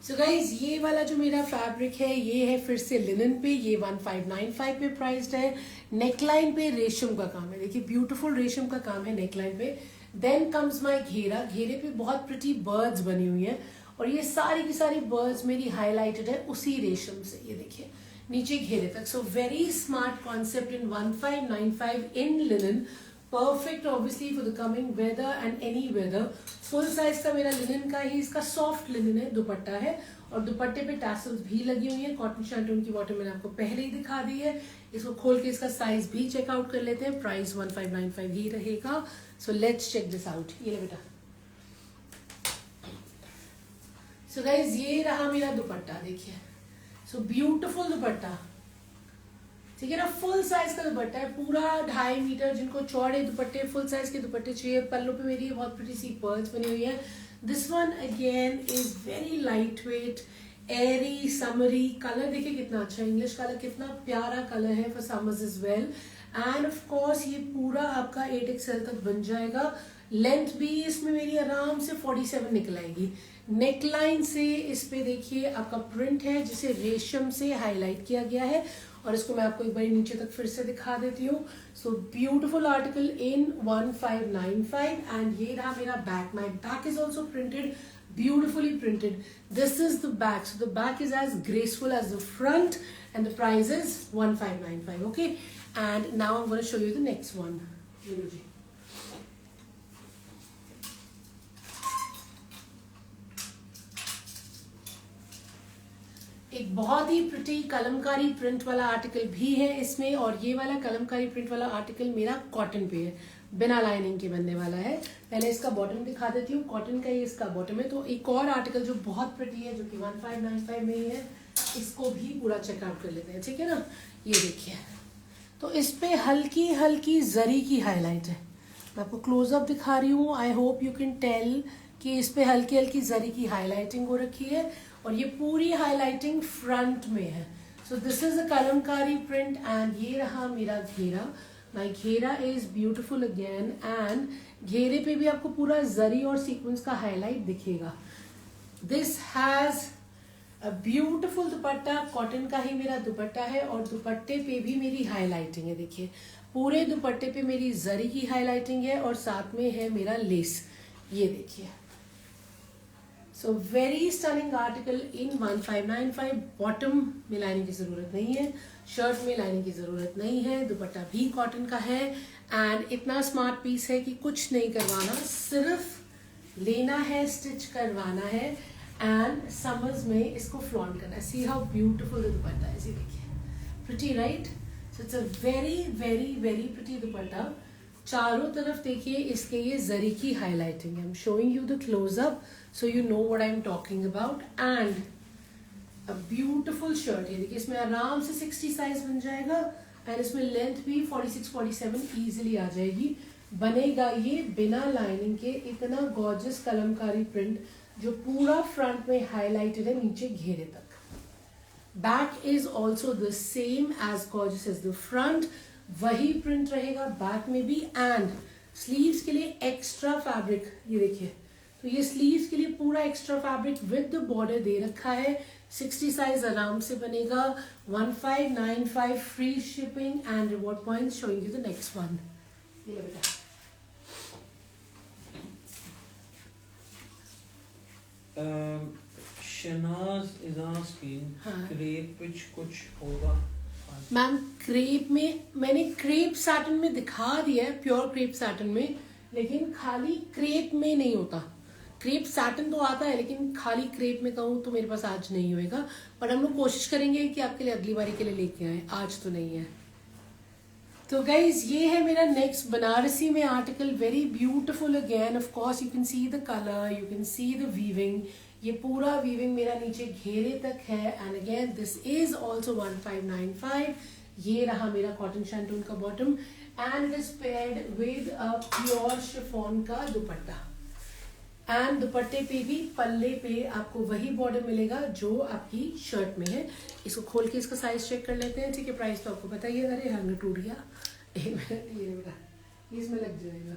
S1: So guys ये वाला जो मेरा फैब्रिक है ये है फिर से लिनन पे, ये 1595 पे प्राइस्ड है। नेकलाइन पे रेशम का काम है, देखिए ब्यूटीफुल रेशम का काम है नेकलाइन पे। देन कम्स माय घेरा। घेरे पे बहुत प्रिटी बर्ड्स बनी हुई है और ये सारी की सारी बर्ड्स मेरी हाईलाइटेड है उसी रेशम से, ये देखिए। नीचे घेरे तक. So very smart concept in 1595 in linen. Perfect obviously for the coming weather and any weather. Full size का मेरा लिनन का ही, इसका सॉफ्ट लिनन है, दुपट्टा है और दुपट्टे पे टैसल्स भी लगी हुई है. कॉटन शैंटून की बॉटम मैंने आपको पहले ही दिखा दी है. इसको खोल के इसका साइज भी चेकआउट कर लेते हैं. प्राइस 1595 ही रहेगा. So let's check this out. ये ले बेटा. सो गाइज ये रहा मेरा दुपट्टा, देखिए. सो ब्यूटिफुल दुपट्टा, ठीक है ना. फुल साइज का दुपट्टा है, पूरा 2.5 मीटर. जिनको चौड़े दुपट्टे, फुल साइज के दुपट्टे चाहिए. पल्लू पे मेरी बहुत प्रिटी सी पर्ल्स बनी हुई है. This one again is very light weight, airy, summery. Colour देखिए कितना अच्छा, इंग्लिश कलर, कितना प्यारा कलर है फॉर समर्स इज वेल. एंड ऑफ कोर्स ये पूरा आपका 8XL तक बन जाएगा. लेंथ भी इसमें मेरी आराम से 47 निकल आएगी. नेकलाइन से इस पे देखिए आपका प्रिंट है जिसे रेशम से हाईलाइट किया गया है. और इसको मैं आपको एक बार नीचे तक फिर से दिखा देती हूँ. So beautiful article in 1595. And ये रहा मेरा back. My back is also printed, beautifully printed. This is the back. So the back is as graceful as the front and the price is 1595. Okay. And now I'm going to show you the next one. एक बहुत ही pretty Kalamkari print वाला article भी है इसमें. और ये वाला Kalamkari print वाला आर्टिकल मेरा कॉटन पे है, बिना लाइनिंग के बनने वाला है. पहले इसका बॉटम दिखा देती हूँ. कॉटन का ही इसका बॉटम है. तो एक और आर्टिकल जो बहुत प्रिटी है, जो कि 1595 में ही है, इसको भी पूरा चेकआउट कर लेते हैं. ठीक है ना. ये देखिए, तो इस पे हल्की हल्की जरी की हाईलाइट है. मैं आपको क्लोजअप दिखा रही हूँ. I hope you can tell कि इस पे हल्की हल्की जरी की हाईलाइटिंग हो रखी है. और ये पूरी हाईलाइटिंग फ्रंट में है. So this is a Kalamkari print. And ये रहा मेरा घेरा. माई घेरा इज ब्यूटिफुल अगेन. एंड घेरे पे भी आपको पूरा जरी और सीक्वेंस का हाईलाइट दिखेगा. This has a beautiful dupatta. Cotton का ही मेरा दुपट्टा है और दुपट्टे पे भी मेरी हाईलाइटिंग है. देखिए, पूरे दुपट्टे पे मेरी जरी की हाईलाइटिंग है और साथ में है मेरा लेस. ये देखिए. So very stunning article in 1595. Bottom में लाइनिंग की जरूरत नहीं है, शर्ट में लाइनिंग की जरूरत नहीं है, दुपट्टा भी कॉटन का है. एंड इतना स्मार्ट पीस है कि कुछ नहीं करवाना, सिर्फ लेना है, स्टिच करवाना है एंड समर्स में इसको फ्लॉन्ट करना है. See how beautiful the dupatta है. देखिए, pretty right. So it's a very very very pretty dupatta. चारों तरफ देखिए इसके ये जरी की हाईलाइटिंग है. I am showing you the closeup so you know what I am talking about. And a beautiful shirt. ये देखिए, इसमें आराम से 60 साइज बन जाएगा. एंड इसमें लेंथ भी 46-47 इजीली आ जाएगी. बनेगा ये बिना लाइनिंग के. इतना गॉर्जियस कलमकारी प्रिंट जो पूरा फ्रंट में हाईलाइटेड है नीचे घेरे तक. Back is also the same as gorgeous as the front. वही प्रिंट रहेगा बैक में भी. एंड स्लीव्स के लिए एक्स्ट्रा फैब्रिक, ये देखिए, तो ये स्लीव्स के लिए पूरा extra fabric with the border दे रखा है. 60 साइज आराम से बनेगा. 1595 free shipping and reward points. Showing you the next one. ये बेटा,
S2: Shahnaz is asking crepe which कुछ होगा.
S1: मैम क्रेप में मैंने क्रेप सैटन में दिखा दिया है, प्योर क्रेप सैटन में, लेकिन खाली क्रेप में नहीं होता. क्रेप सैटन तो आता है लेकिन खाली क्रेप में कहूँ तो मेरे पास आज नहीं होएगा. पर हम लोग कोशिश करेंगे कि आपके लिए अगली बारी के लिए लेके आए. आज तो नहीं है. तो गाइज ये है मेरा नेक्स्ट बनारसी में article. Very beautiful again. Of course you can see the colour, you can see the weaving. ये पूरा वीविंग मेरा नीचे घेरे तक है. And again this is also 1595. ये रहा मेरा कॉटन शैंटून का bottom. And it is paired with a pure chiffon का दुपट्टा. एंड दुपट्टे पे भी पल्ले पे आपको वही बॉर्डर मिलेगा जो आपकी शर्ट में है. इसको खोल के इसका साइज चेक कर लेते हैं. ठीक है, प्राइस तो आपको बताइए. अरे हंग टूट गया. ये इसमें लग जाएगा.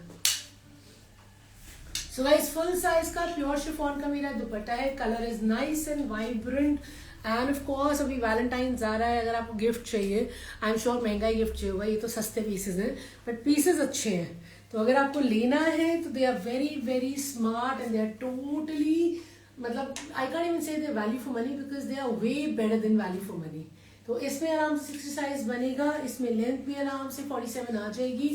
S1: सो गाइस, फुल साइज का प्योर शिफॉन का मेरा दुपट्टा है. Colour is nice and vibrant. End of course अभी वैलेंटाइंस आ रहा है. अगर आपको गिफ्ट चाहिए, आई एम श्योर महंगा ही गिफ्ट चाहिए होगा. ये तो सस्ते पीसेज हैं बट पीसेज अच्छे हैं. तो अगर आपको लेना है तो they are very very smart and they are totally, मतलब I can't even say they value for money because they are way better than value for money. तो इसमें आराम से 60 साइज बनेगा। इसमें लेंथ भी आराम से 47 आ जाएगी।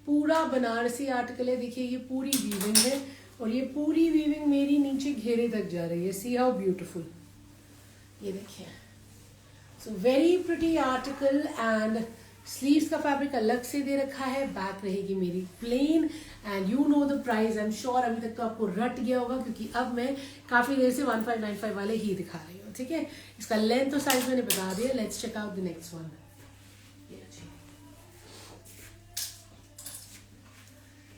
S1: पूरा बनारसी आर्टिकल है, देखिए ये पूरी वीविंग है और ये पूरी वीविंग मेरी नीचे घेरे तक जा रही है। सी हाउ ब्यूटीफुल, ये देखिए। So very pretty article and sleeves का फैब्रिक अलग से दे रखा है। बैक रहेगी मेरी plain and you know the price. I am sure अभी तक तो आपको रट गया होगा क्योंकि अब मैं काफी देर से 1595 वाले ही दिखा रही हूँ, ठीक है। इसका लेंथ और साइज मैंने बता दिया। Let's check out the next one.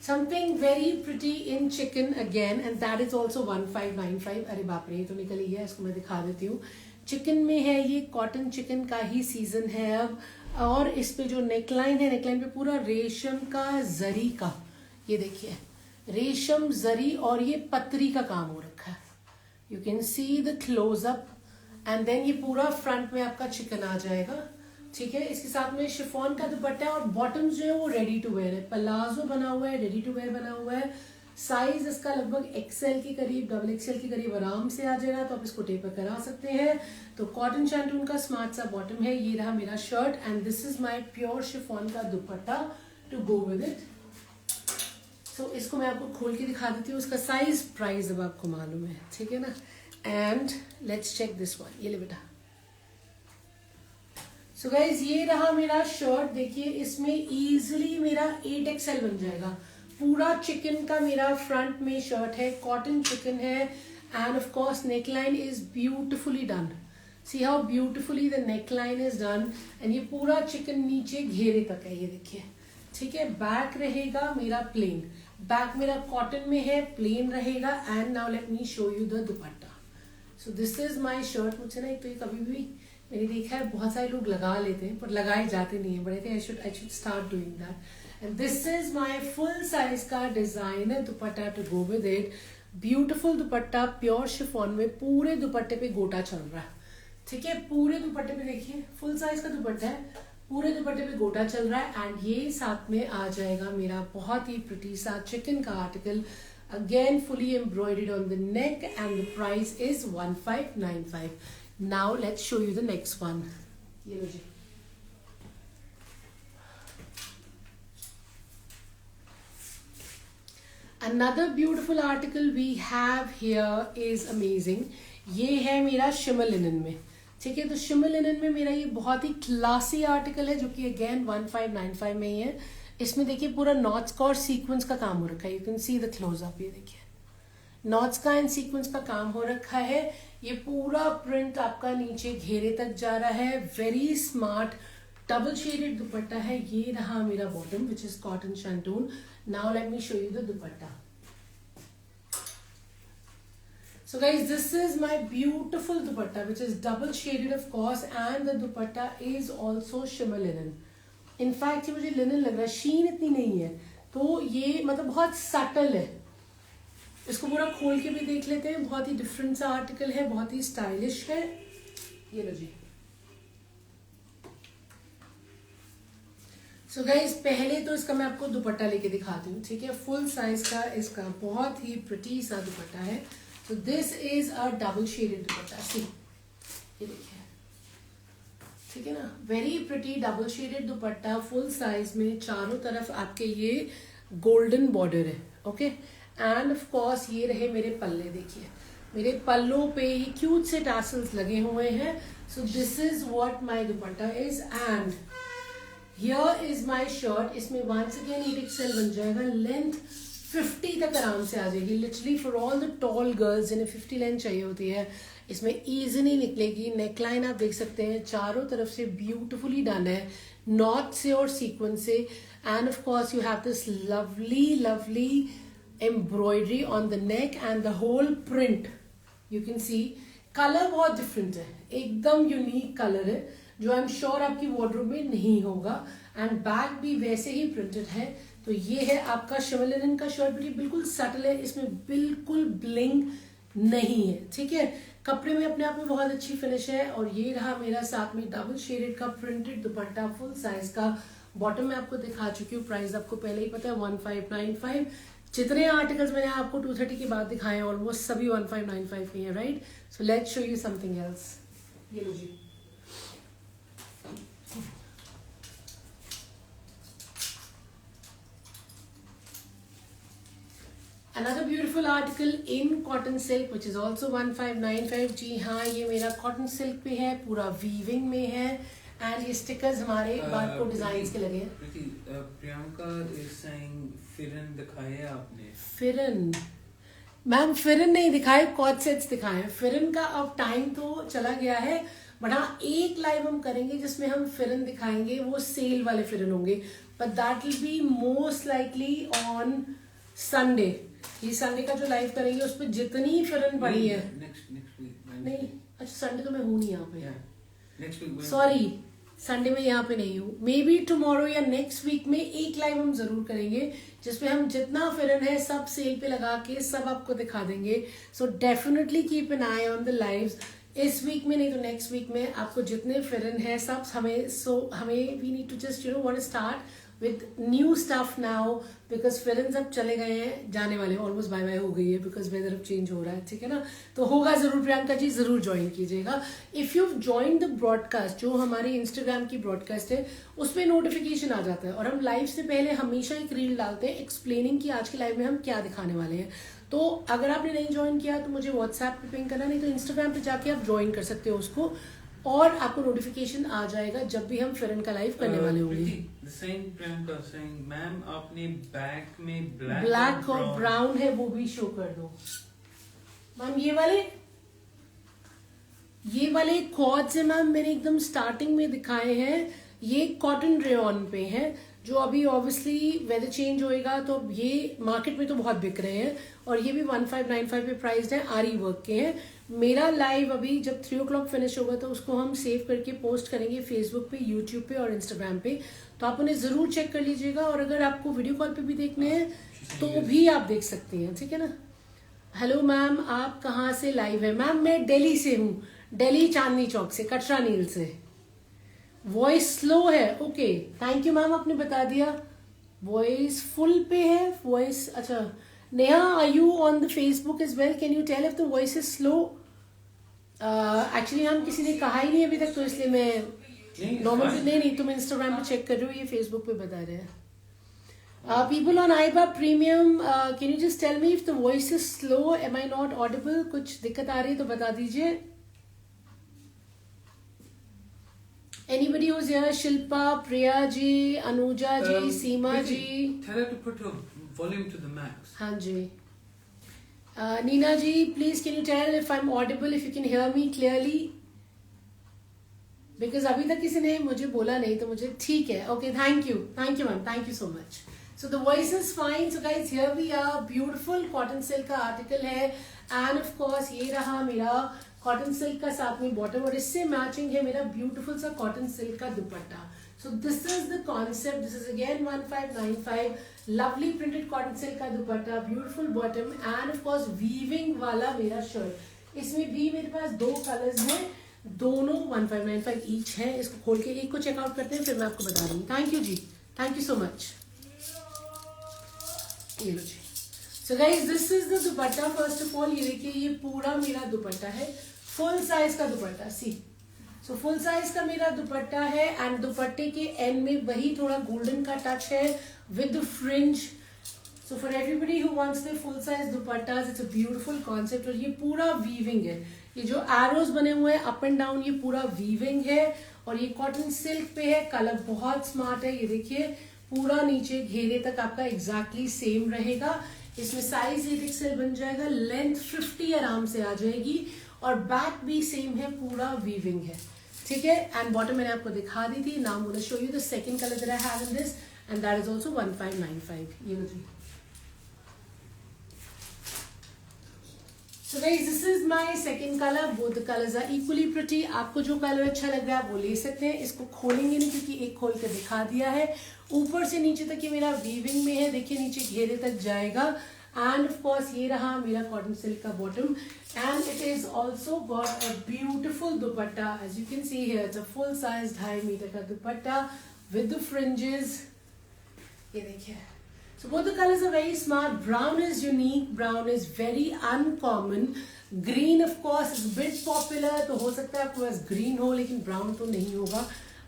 S1: Something very pretty in chicken again and that is also 1595। अरे बाप रे, ये तो निकल ही गया, इसको मैं दिखा देती हूँ। चिकन में है, ये कॉटन चिकन का ही सीजन है अब। और इस पे जो नेकलाइन है, नेकलाइन पे पूरा रेशम का जरी का, ये देखिए रेशम जरी और ये पतरी का काम हो रखा है। You can see the closeup and then ये पूरा फ्रंट में आपका चिकन आ जाएगा, ठीक है। इसके साथ में शिफॉन का दुपट्टा है और बॉटम्स जो है वो रेडी टू वेयर है। पलाजो बना हुआ है, रेडी टू वेयर बना हुआ है। साइज इसका लगभग एक्सएल के करीब, डबल एक्सएल के करीब आराम से आ जाएगा, तो आप इसको टेपर करा सकते हैं। तो कॉटन शैंटून का स्मार्ट सा बॉटम है। ये रहा मेरा shirt and this is my pure chiffon का dupatta to go with it. So इसको मैं आपको खोल के दिखा देती हूँ। उसका साइज प्राइस अब आपको मालूम है, ठीक है ना। And let's check this one. ये ले बेटा। सो गाइज ये रहा मेरा शर्ट। देखिए इसमें इजीली मेरा 8XL बन जाएगा। पूरा चिकन का मेरा फ्रंट में शर्ट है, कॉटन चिकन है end of course neckline is beautifully done. See how beautifully the neckline is done and ये पूरा चिकन नीचे घेरे तक है, ये देखिए, ठीक है। बैक रहेगा मेरा प्लेन, बैक मेरा कॉटन में है, प्लेन रहेगा। And now let me show you the dupatta. So this is my shirt. मुझसे ना एक तो ये कभी भी मैंने देखा है बहुत सारे लोग लगा लेते हैं पर लगाए जाते नहीं है, but I should start doing that. And this is my full size का designer dupatta to go with it. Beautiful dupatta pure chiffon में, पूरे दुपट्टे पे गोटा चल रहा है, ठीक है। पूरे दुपट्टे पे देखिए फुल साइज का दुपट्टा है, पूरे दुपट्टे पे गोटा चल रहा है एंड ये साथ में आ जाएगा मेरा बहुत ही प्रिटी सा चिकन का article. Again fully embroidered on the neck and the price is 1595। Now let's show you the next one. ये लो जी। Another beautiful article we have here is amazing. ये है मेरा शिमर लिनन में, ठीक है। तो शिमर लिनन में मेरा ये बहुत ही क्लासी आर्टिकल है जो कि अगेन 1595 में ही है। इसमें देखिए पूरा नॉट्स का और सीक्वेंस का काम हो रखा है। You can see the closeup, ये देखिए नॉट्स का एंड सीक्वेंस का काम हो रखा है। ये पूरा प्रिंट आपका नीचे घेरे तक जा रहा है। वेरी स्मार्ट डबल शेडेड दुपट्टा है। ये रहा मेरा bottom which is cotton shantoon. Now let me show you the dupatta. So guys, this is my beautiful dupatta which is double shaded of course and the dupatta is also shimmer linen. In fact ये मुझे linen लग रहा है, शीन इतनी नहीं है, तो ये मतलब बहुत सटल है। इसको पूरा खोल के भी देख लेते हैं। बहुत ही डिफरेंट सा आर्टिकल है, बहुत ही स्टाइलिश है। ये लो जी। सो गाइज पहले तो इसका मैं आपको दुपट्टा लेके दिखाती हूँ, ठीक है। फुल साइज का इसका बहुत ही प्रिटी सा दुपट्टा है। So this is a double shaded दुपट्टा। सी ये देखिए, ठीक है ना। वेरी प्रिटी डबल शेडेड दुपट्टा फुल साइज में, चारों तरफ आपके ये गोल्डन बॉर्डर है, ओके। एंड ऑफ कोर्स ये रहे मेरे पल्ले। देखिए मेरे पल्लों पे ही क्यूट से टासल्स लगे हुए हैं। सो this is what my dupatta is and here is my shirt. इसमें वंस अगेन 8XL बन जाएगा। लेंथ 50 तक आराम से आ जाएगी। Literally for all the tall girls जिन्हें 50 लेंथ चाहिए होती है इसमें इजीली निकलेगी। नेकलाइन आप देख सकते हैं चारों तरफ से ब्यूटिफुली डन है, नॉट से और सीक्वेंस से। And of course you have this lovely lovely embroidery on the neck and the whole print. You can see colour बहुत डिफरेंट है, एकदम यूनिक कलर है जो आई एम श्योर आपकी वार्डरोब में नहीं होगा। एंड बैक भी वैसे ही प्रिंटेड है। तो ये है आपका शिमर लिनन का शर्ट। बिल्कुल सटल है, इसमें बिल्कुल ब्लिंग नहीं है, ठीक है। कपड़े में अपने आप में बहुत अच्छी फिनिश है। और ये रहा मेरा साथ में डबल शेडेड का प्रिंटेड दुपट्टा फुल साइज का। बॉटम में आपको दिखा चुकी हूँ, प्राइस आपको पहले ही पता है 1595। जितने आर्टिकल्स मैंने आपको 230 के बाद दिखाए हैं ऑलमोस्ट सभी 1595 के हैं, right. So let's show you something else. ये लो जी। Another beautiful article in cotton silk which is also 1595. जी हाँ, ये मेरा cotton silk पे है, पूरा weaving में है and ये stickers हमारे barcode designs के लगे हैं.
S2: प्रियंका is saying फिरन दिखाए आपने.
S1: फिरन मैम, फिरन नहीं दिखाए, कॉट सेट्स दिखाए. फिरन का अब टाइम तो चला गया है, बट हाँ एक लाइव हम करेंगे जिसमें हम फिरन दिखाएंगे. वो सेल वाले फिरन होंगे, but that will be most likely on Sunday. ये संडे का जो लाइव करेंगे उस पर जितनी फिरन पड़ी है.
S2: नेक्स्ट वीक
S1: नहीं, अच्छा संडे तो मैं हूँ नहीं यहाँ पे.
S2: नेक्स्ट वीक
S1: सॉरी, संडे में यहाँ पे नहीं हूँ. मे बी टुमारो या नेक्स्ट वीक में एक लाइव हम जरूर करेंगे जिसमें हम जितना फिरन है सब सेल पे लगा के सब आपको दिखा देंगे. So definitely keep an I on the lives. इस वीक में नहीं तो नेक्स्ट वीक में आपको जितने फिरन है सब हमें we need to just want to start with new stuff now because फिरन सब चले गए हैं, जाने वाले हैं, ऑलमोस्ट बाय बाय हो गई है बिकॉज वेदर अब चेंज हो रहा है. ठीक है ना, तो होगा जरूर. प्रियंका जी जरूर ज्वाइन कीजिएगा. If you join the broadcast, जो हमारी इंस्टाग्राम की ब्रॉडकास्ट है उसमें नोटिफिकेशन आ जाता है और हम लाइव से पहले हमेशा एक रील डालते हैं एक्सप्लेनिंग कि आज के लाइव में हम क्या दिखाने वाले हैं. तो अगर आपने नहीं ज्वाइन किया तो मुझे व्हाट्सएप पे पिंग करना, नहीं तो इंस्टाग्राम पे जाके आप ज्वाइन कर सकते हो उसको और आपको नोटिफिकेशन आ जाएगा जब भी हम फिरन का लाइव करने वाले होंगे.
S2: मैम आपने बैक में
S1: ब्लैक और ब्राउन है, वो भी शो कर दो मैम. ये वाले कॉर्ड्स है मैम, मैंने एकदम स्टार्टिंग में दिखाए हैं. ये कॉटन रेयन पे है जो अभी ऑब्वियसली वेदर चेंज होएगा तो ये मार्केट में तो बहुत बिक रहे हैं और ये भी 1595 पे प्राइस्ड है, आरी वर्क के हैं. मेरा लाइव अभी जब 3 o'clock फिनिश होगा तो उसको हम सेव करके पोस्ट करेंगे फेसबुक पे, यूट्यूब पे और इंस्टाग्राम पे, तो आप उन्हें जरूर चेक कर लीजिएगा. और अगर आपको वीडियो कॉल पे भी देखने हैं तो भी आप देख सकते हैं. ठीक है ना. हेलो मैम, आप कहाँ से लाइव है? मैम मैं दिल्ली से हूँ, दिल्ली चांदनी चौक से, कटरा नील से. वॉइस स्लो है, ओके थैंक यू मैम, आपने बता दिया. वॉइस फुल पे है वॉइस. अच्छा Neha, are you on the Facebook as well? Can you tell if the voice is slow? Actually हम किसी ने कहा ही नहीं अभी तक, तो इसलिए मैं नॉर्मल नहीं तुम इंस्टाग्राम पे चेक कर रहे हो, ये फेसबुक पे बता रहे हैं. पीपल ऑन आईबा premium, can you just tell me if the voice is slow, am I not audible? कुछ दिक्कत आ रही है तो बता दीजिए. Anybody who's here? Shilpa, Priya ji, Anuja ji, Seema ji.
S2: Tell her to put her volume to the max.
S1: हाँ जी. Neena ji, please can you tell if I'm audible, if you can hear me clearly? Because अभी तक किसी ने मुझे बोला नहीं तो मुझे ठीक है. Okay, thank you ma'am, thank you so much. So the voice is fine. So guys, here we are. Beautiful cotton silk का article है and of course ये रहा मेरा कॉटन सिल्क का साथ में बॉटम और इससे मैचिंग है मेरा ब्यूटीफुल सा कॉटन सिल्क का dupatta. So this is the concept. This is again 1595 lovely printed cotton silk का dupatta, beautiful bottom and of course weaving वाला मेरा शर्ट. इसमें भी मेरे पास 2 कलर्स हैं, दोनों 1595 ईच है. इसको खोल के एक को चेकआउट करते हैं फिर मैं आपको बता दूंगी. थैंक यू जी, थैंक यू सो मच. ये लो जी. So guys, this is the dupatta. First of all ये देखिए, ये पूरा मेरा दुपट्टा है, फुल साइज का दुपट्टा. सी सो फुल साइज का मेरा दुपट्टा है एंड दुपट्टे के एंड में वही थोड़ा गोल्डन का टच है with fringe. So for everybody who wants the full size दुपट्टास, it's a beautiful concept. और ये पूरा वीविंग है, ये जो एरोज बने हुए हैं अप एंड डाउन ये पूरा वीविंग है और ये कॉटन सिल्क पे है. कलर बहुत स्मार्ट है, ये देखिए पूरा नीचे घेरे तक आपका एग्जैक्टली सेम रहेगा. इसमें साइज 8XL बन जाएगा, लेंथ 50 आराम से आ जाएगी और बैक भी सेम है, पूरा वीविंग है. ठीक है. एंड बॉटम मैंने आपको दिखा दी थी. Now I gonna show you the second colour that I have in this and that is also 1595. ये देखिए. So guys, this is my second color. Both the colors are equally pretty. आपको जो colour अच्छा लग रहा है वो ले सकते हैं. इसको खोलेंगे नहीं क्योंकि एक खोल के दिखा दिया है. ऊपर से नीचे तक ये मेरा वीविंग में है, देखिए नीचे घेरे तक जाएगा. एंड ऑफ कोर्स ये रहा मेरा कॉटन सिल्क का bottom and it is also got a beautiful dupatta. As you can see here, it's a full size 2.5 metre का दुपट्टा विद द फ्रिंजेस. ये देखिए. So both the colors are very smart. Brown is unique. Brown is very uncommon. Green of course is a bit popular. तो हो सकता है आपके पास green हो लेकिन brown तो नहीं होगा.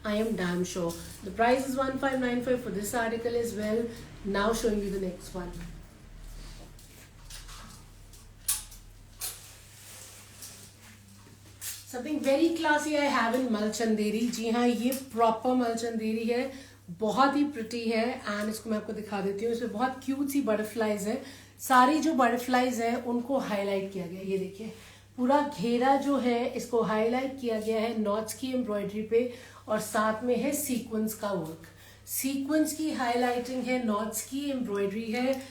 S1: I am damn sure. The price is 1595 for this article as well. Now showing you the next one. Something very classy I have in मलचंदेरी. जी हाँ, ये प्रॉपर मलचंदेरी है, बहुत ही प्रिटी है. एंड इसको मैं आपको दिखा देती हूँ. इसमें बहुत क्यूट सी बटरफ्लाइज है. सारी जो बटरफ्लाइज है उनको हाईलाइट किया गया. ये देखिए, पूरा घेरा जो है इसको हाईलाइट किया गया है नॉट्स की एम्ब्रॉयडरी पे, और साथ में है सीक्वेंस का वर्क. सीक्वेंस की हाईलाइटिंग है, नॉट्स की एम्ब्रॉयडरी है.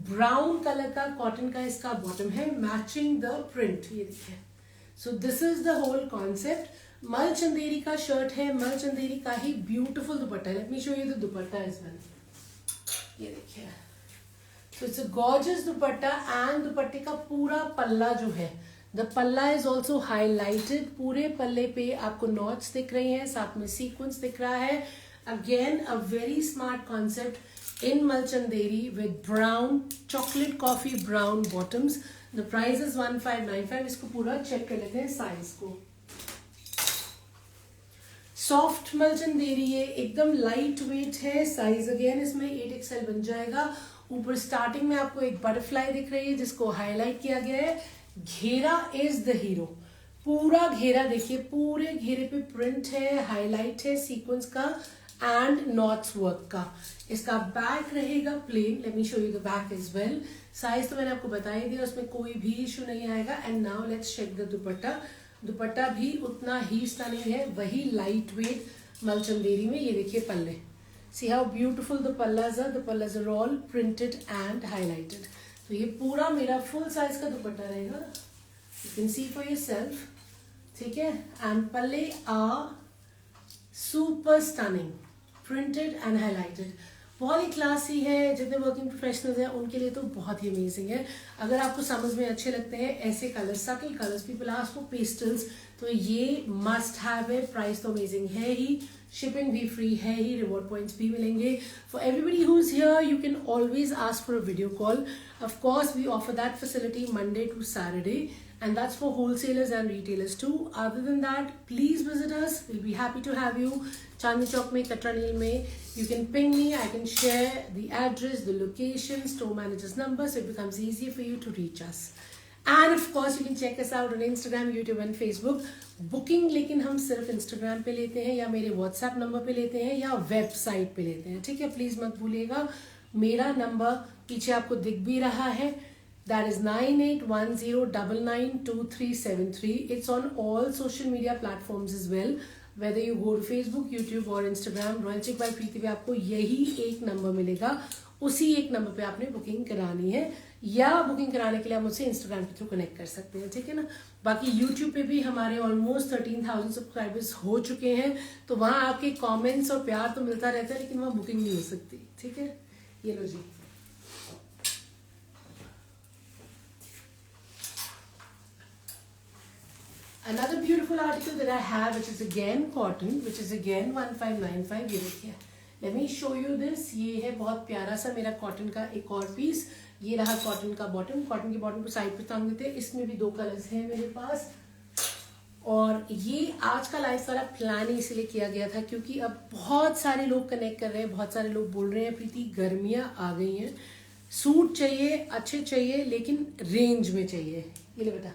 S1: ब्राउन कलर का कॉटन का इसका बॉटम है, मैचिंग द प्रिंट. ये देखिए. So this is the whole concept. Mulchanderi का शर्ट है, मलचंदेरी का ही beautiful dupatta. Let me show you the dupatta is well. ये देखिए. So it's a gorgeous dupatta. And दुपट्टे का पूरा पल्ला जो है, द पल्ला इज ऑल्सो हाईलाइटेड. पूरे पल्ले पे आपको नॉट्स दिख रही हैं, साथ में सीक्वेंस दिख रहा है. Again a very smart concept in Malchanderi with brown chocolate coffee brown bottoms. The price is 1595. इसको पूरा चेक कर लेते हैं साइज को. सॉफ्ट मलचंदेरी है, एकदम लाइट वेट है. साइज अगेन इसमें 8XL बन जाएगा. ऊपर स्टार्टिंग में आपको एक बटरफ्लाई दिख रही है जिसको हाईलाइट किया गया है. घेरा इज द हीरो. पूरा घेरा देखिए, पूरे घेरे पे प्रिंट है, हाईलाइट है सीक्वेंस का एंड नॉट्स वर्क का. इसका बैक रहेगा plain. Let me show you the back as well. Size तो मैंने आपको बता ही दिया, उसमें कोई भी इशू नहीं आएगा. And now let's check the dupatta. Dupatta भी उतना ही स्टनिंग है, वही लाइट वेट मलचंदेरी में. ये देखिए पल्ले. See how beautiful the pallas are. The pallas are all printed and highlighted. तो ये पूरा मेरा फुल साइज का दुपट्टा रहेगा. You can see for yourself. ठीक है. एंड पल्ले are super stunning, printed and highlighted. बहुत ही क्लासी है. जितने वर्किंग प्रोफेशनल्स हैं उनके लिए तो बहुत ही अमेजिंग है. अगर आपको समझ में अच्छे लगते हैं ऐसे colours, subtle colours, people ask for pastels, तो ये मस्ट हैव है. प्राइस तो अमेजिंग है ही, शिपिंग भी फ्री है ही, रिवॉर्ड पॉइंट्स भी मिलेंगे. For everybody who is here you can always ask for a video call. Of course we offer that facility Monday to Saturday, and that's for wholesalers and retailers too. Other than that, please visit us. We'll be happy to have you. Chandni Chowk mein, Katra Neel mein. You can ping me. I can share the address, the location, store manager's number, so it becomes easier for you to reach us. And of course, you can check us out on Instagram, YouTube and Facebook. Booking लेकिन हम सिर्फ Instagram पे लेते हैं, या मेरे WhatsApp number पे लेते हैं, या वेबसाइट पे लेते हैं. ठीक है, प्लीज मत भूलिएगा. मेरा नंबर पीछे आपको दिख भी रहा है. That is 9810992373. It's on all social media platforms as well. Whether you go to Facebook, YouTube or Instagram, Royal Chic by Preeti पे आपको यही एक नंबर मिलेगा. उसी एक नंबर पे आपने बुकिंग करानी है, या बुकिंग कराने के लिए आप मुझसे इंस्टाग्राम के थ्रू कनेक्ट कर सकते हैं. ठीक है ना. बाकी यूट्यूब पे भी हमारे ऑलमोस्ट 13,000 सब्सक्राइबर्स हो चुके हैं, तो वहाँ आपके कमेंट्स और प्यार तो मिलता रहता है, लेकिन वहाँ बुकिंग नहीं हो सकती. ठीक है. ये लो जी. Another beautiful article that I have, which is again cotton, which is again 1595. ये देखिए. Let me show you this. ये है बहुत प्यारा सा मेरा कॉटन का एक और पीस. ये रहा कॉटन का बॉटम. कॉटन के बॉटम को साइड पे टांग देते हैं. इसमें भी 2 कलर्स हैं मेरे पास. और ये आज का लाइव सारा प्लान ही इसलिए किया गया था क्योंकि अब बहुत सारे लोग कनेक्ट कर रहे हैं, बहुत सारे लोग बोल रहे हैं प्रीति गर्मियाँ आ गई हैं, सूट चाहिए, अच्छे चाहिए, लेकिन रेंज में चाहिए. ये ले बेटा.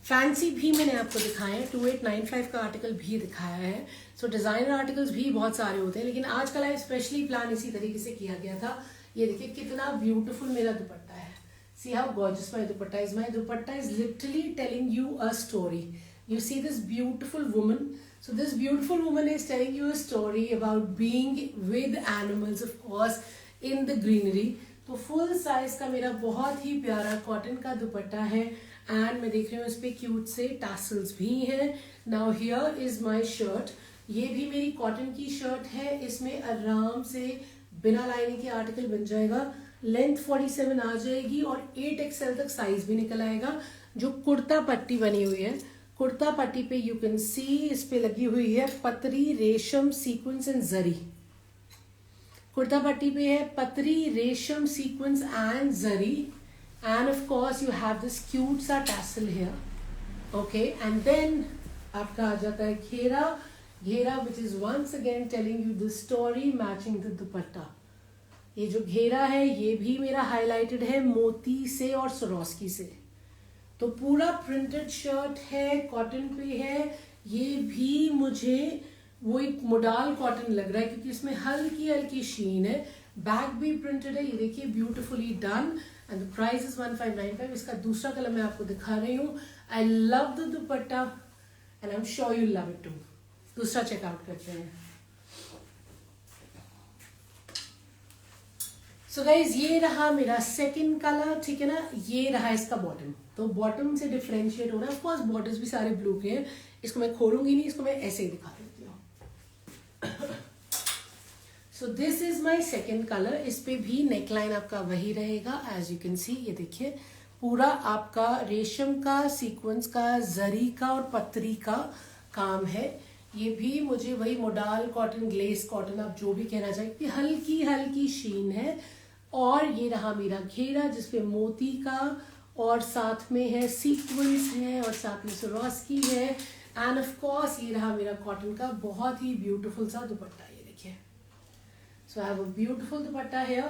S1: फैंसी भी मैंने आपको दिखाए हैं. 2895 का आर्टिकल भी दिखाया है. सो डिजाइनर आर्टिकल्स भी बहुत सारे होते हैं, लेकिन आज का लाइव स्पेशली प्लान इसी तरीके से किया गया था. ये देखिए कितना ब्यूटीफुल मेरा दुपट्टा है. See how gorgeous my dupatta is. My dupatta is literally telling you a story. You see this beautiful woman. So this beautiful woman is telling you a story about being with animals, of course in the greenery. तो full size का मेरा बहुत ही प्यारा cotton का दुपट्टा है. And मैं देख रही हूँ इस पे क्यूट से टैसल्स भी हैं. Now here is my shirt. ये भी मेरी कॉटन की शर्ट है. इसमें आराम से बिना लाइनिंग के आर्टिकल बन जाएगा. लेंथ 47 आ जाएगी और 8XL तक साइज भी निकल आएगा. जो कुर्ता पट्टी बनी हुई है, कुर्ता पट्टी पे यू कैन सी इस पे लगी हुई है पतरी रेशम सीक्वेंस एंड जरी. कुर्ता पट्टी पे है पतरी रेशम sequence and zari. And of course you have this cute sa tassel here. Okay, and then आपका आ जाता है घेरा. घेरा which is once again telling you the story matching the दुपट्टा। ये जो घेरा है ये भी मेरा हाईलाइटेड है मोती से और सरोस्की से। तो पूरा प्रिंटेड शर्ट है, कॉटन पे है। ये भी मुझे वो एक मोडाल कॉटन लग रहा है क्योंकि इसमें हल्की हल्की शीन है। बैक भी प्रिंटेड है, ये देखिए beautifully done and the price is 1595। इसका दूसरा कलर मैं आपको दिखा रही हूँ। I love the dupatta and I am sure you love it too. दूसरा चेकआउट करते हैं। सो गाइज ये रहा मेरा सेकंड कलर, ठीक है ना। ये रहा इसका बॉटम। तो बॉटम से डिफरेंशिएट हो रहा है। ऑफ कोर्स बॉर्डर्स भी सारे ब्लू के हैं। इसको मैं खोलूंगी नहीं, इसको मैं ऐसे ही दिखा देती हूँ। सो this is my second colour. इस पे भी नेकलाइन आपका वही रहेगा एज यू कैन सी। ये देखिए पूरा आपका रेशम का, सीक्वेंस का, जरी का और पत्तरी का काम है। ये भी मुझे वही मोडाल कॉटन, ग्लेस कॉटन, आप जो भी कहना चाहिए, हल्की हल्की शीन है। और ये रहा मेरा घेरा जिसपे मोती का और साथ में है सीक्वेंस है और साथ में सरोस्की है एंड ऑफ कोर्स ये रहा मेरा कॉटन का बहुत ही ब्यूटीफुल सा दुपट्टा। ये देखिए so I have a beautiful dupatta here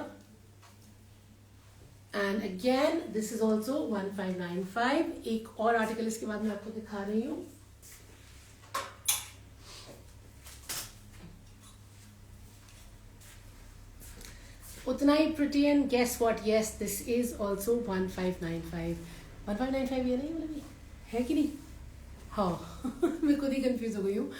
S1: and again this is also 1595। एक और आर्टिकल इसके बाद मैं आपको दिखा रही हूँ। उतना ही pretty and guess what, yes this is also 1595। 1595 ये नहीं मतलब है कि नहीं? हाँ मैं खुद ही कंफ्यूज हो गई हूँ।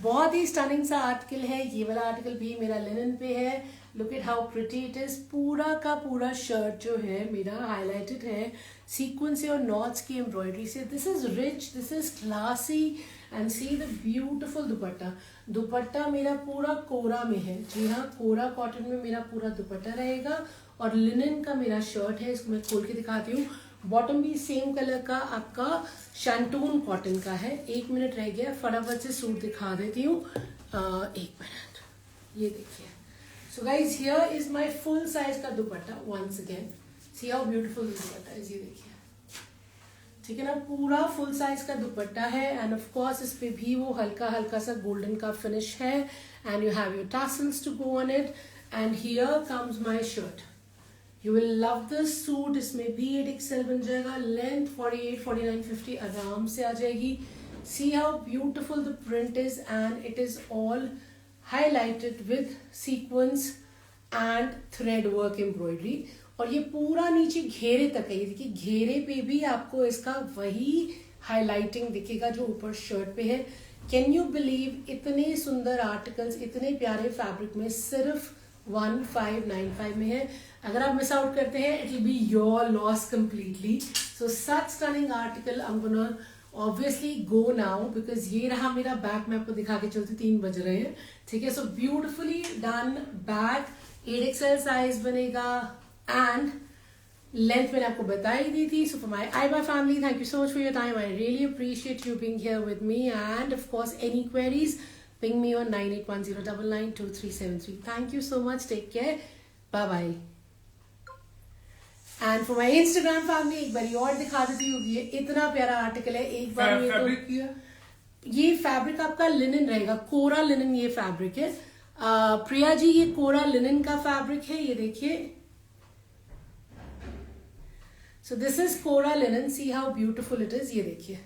S1: बहुत ही स्टनिंग सा आर्टिकल है। ये वाला आर्टिकल भी मेरा लिनन पे है। Look at how pretty it is. पूरा का पूरा शर्ट जो है मेरा हाईलाइटेड है सीक्वेंस से और नॉट्स की एम्ब्रॉयडरी से। This is rich, this is classy and see the beautiful दुपट्टा। दुपट्टा मेरा पूरा कोरा में है। जी हाँ, कोरा कॉटन में मेरा पूरा दुपट्टा रहेगा और लिनन का मेरा शर्ट है। इसको मैं खोल के दिखाती हूँ। बॉटम भी सेम कलर का आपका शैंटून कॉटन का है। 1 मिनट रह गया, फटाफट से सूट दिखा देती हूँ। 1 मिनट, ये देखिए। So guys here is my full size का dupatta. Once again see how beautiful dupatta is. ये देखिए, ठीक है ना, पूरा फुल साइज का दुपट्टा है एंड ऑफ कोर्स इस पे भी वो हल्का हल्का सा गोल्डन का फिनिश है and you have your tassels to go on it and here comes my shirt. You will love this suit. इसमें भी 8XL बन जाएगा। लेंथ 48, 49, 50 आराम से आ जाएगी। सी how beautiful the print is and it is all highlighted with sequence and thread work embroidery. और ये पूरा नीचे घेरे तक है। ये देखिए घेरे पे भी आपको इसका वही हाईलाइटिंग दिखेगा जो ऊपर शर्ट पे है। कैन यू बिलीव इतने सुंदर आर्टिकल्स इतने प्यारे फैब्रिक में सिर्फ 1595 में है। अगर आप मिस आउट करते हैं it will be your loss completely. So such stunning article. I am gonna obviously go now because ये रहा मेरा बैग। मैं आपको दिखा के चलती, 3 बज रहे हैं, ठीक है। So beautifully done bag. 8XL size बनेगा एंड लेंथ मैंने आपको बताई दी थी। सो फॉर माई आईबा family, thank you so much for your time. I really appreciate you being here with me and of course any queries ping me on 9810992373. Thank you so much. Take care. Bye bye. And for my Instagram family, एक बार और दिखा देती हूँ। ये इतना प्यारा article है। एक बार ये फैब्रिक आपका लिनन रहेगा, कोरा लिनन ये फैब्रिक है। प्रिया जी ये कोरा लिनन का फैब्रिक है। ये देखिए, so this is kora linen. See how beautiful it is. ये देखिए,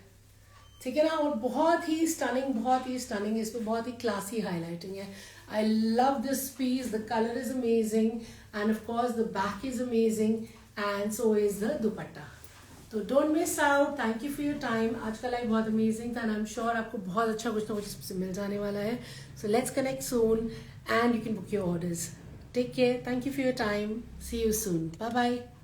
S1: ठीक है ना। और बहुत ही स्टनिंग, बहुत ही स्टनिंग। इस पे बहुत ही क्लासी हाईलाइटिंग है। I love this piece. The colour is amazing and of course the back is amazing and so is the dupatta. तो don't miss out. Thank you for your time. आज का live बहुत amazing था and I am sure आपको बहुत अच्छा कुछ ना कुछ इससे मिल जाने वाला है। So let's connect soon and you can book your orders. Take care. Thank you for your time. See you soon. Bye bye.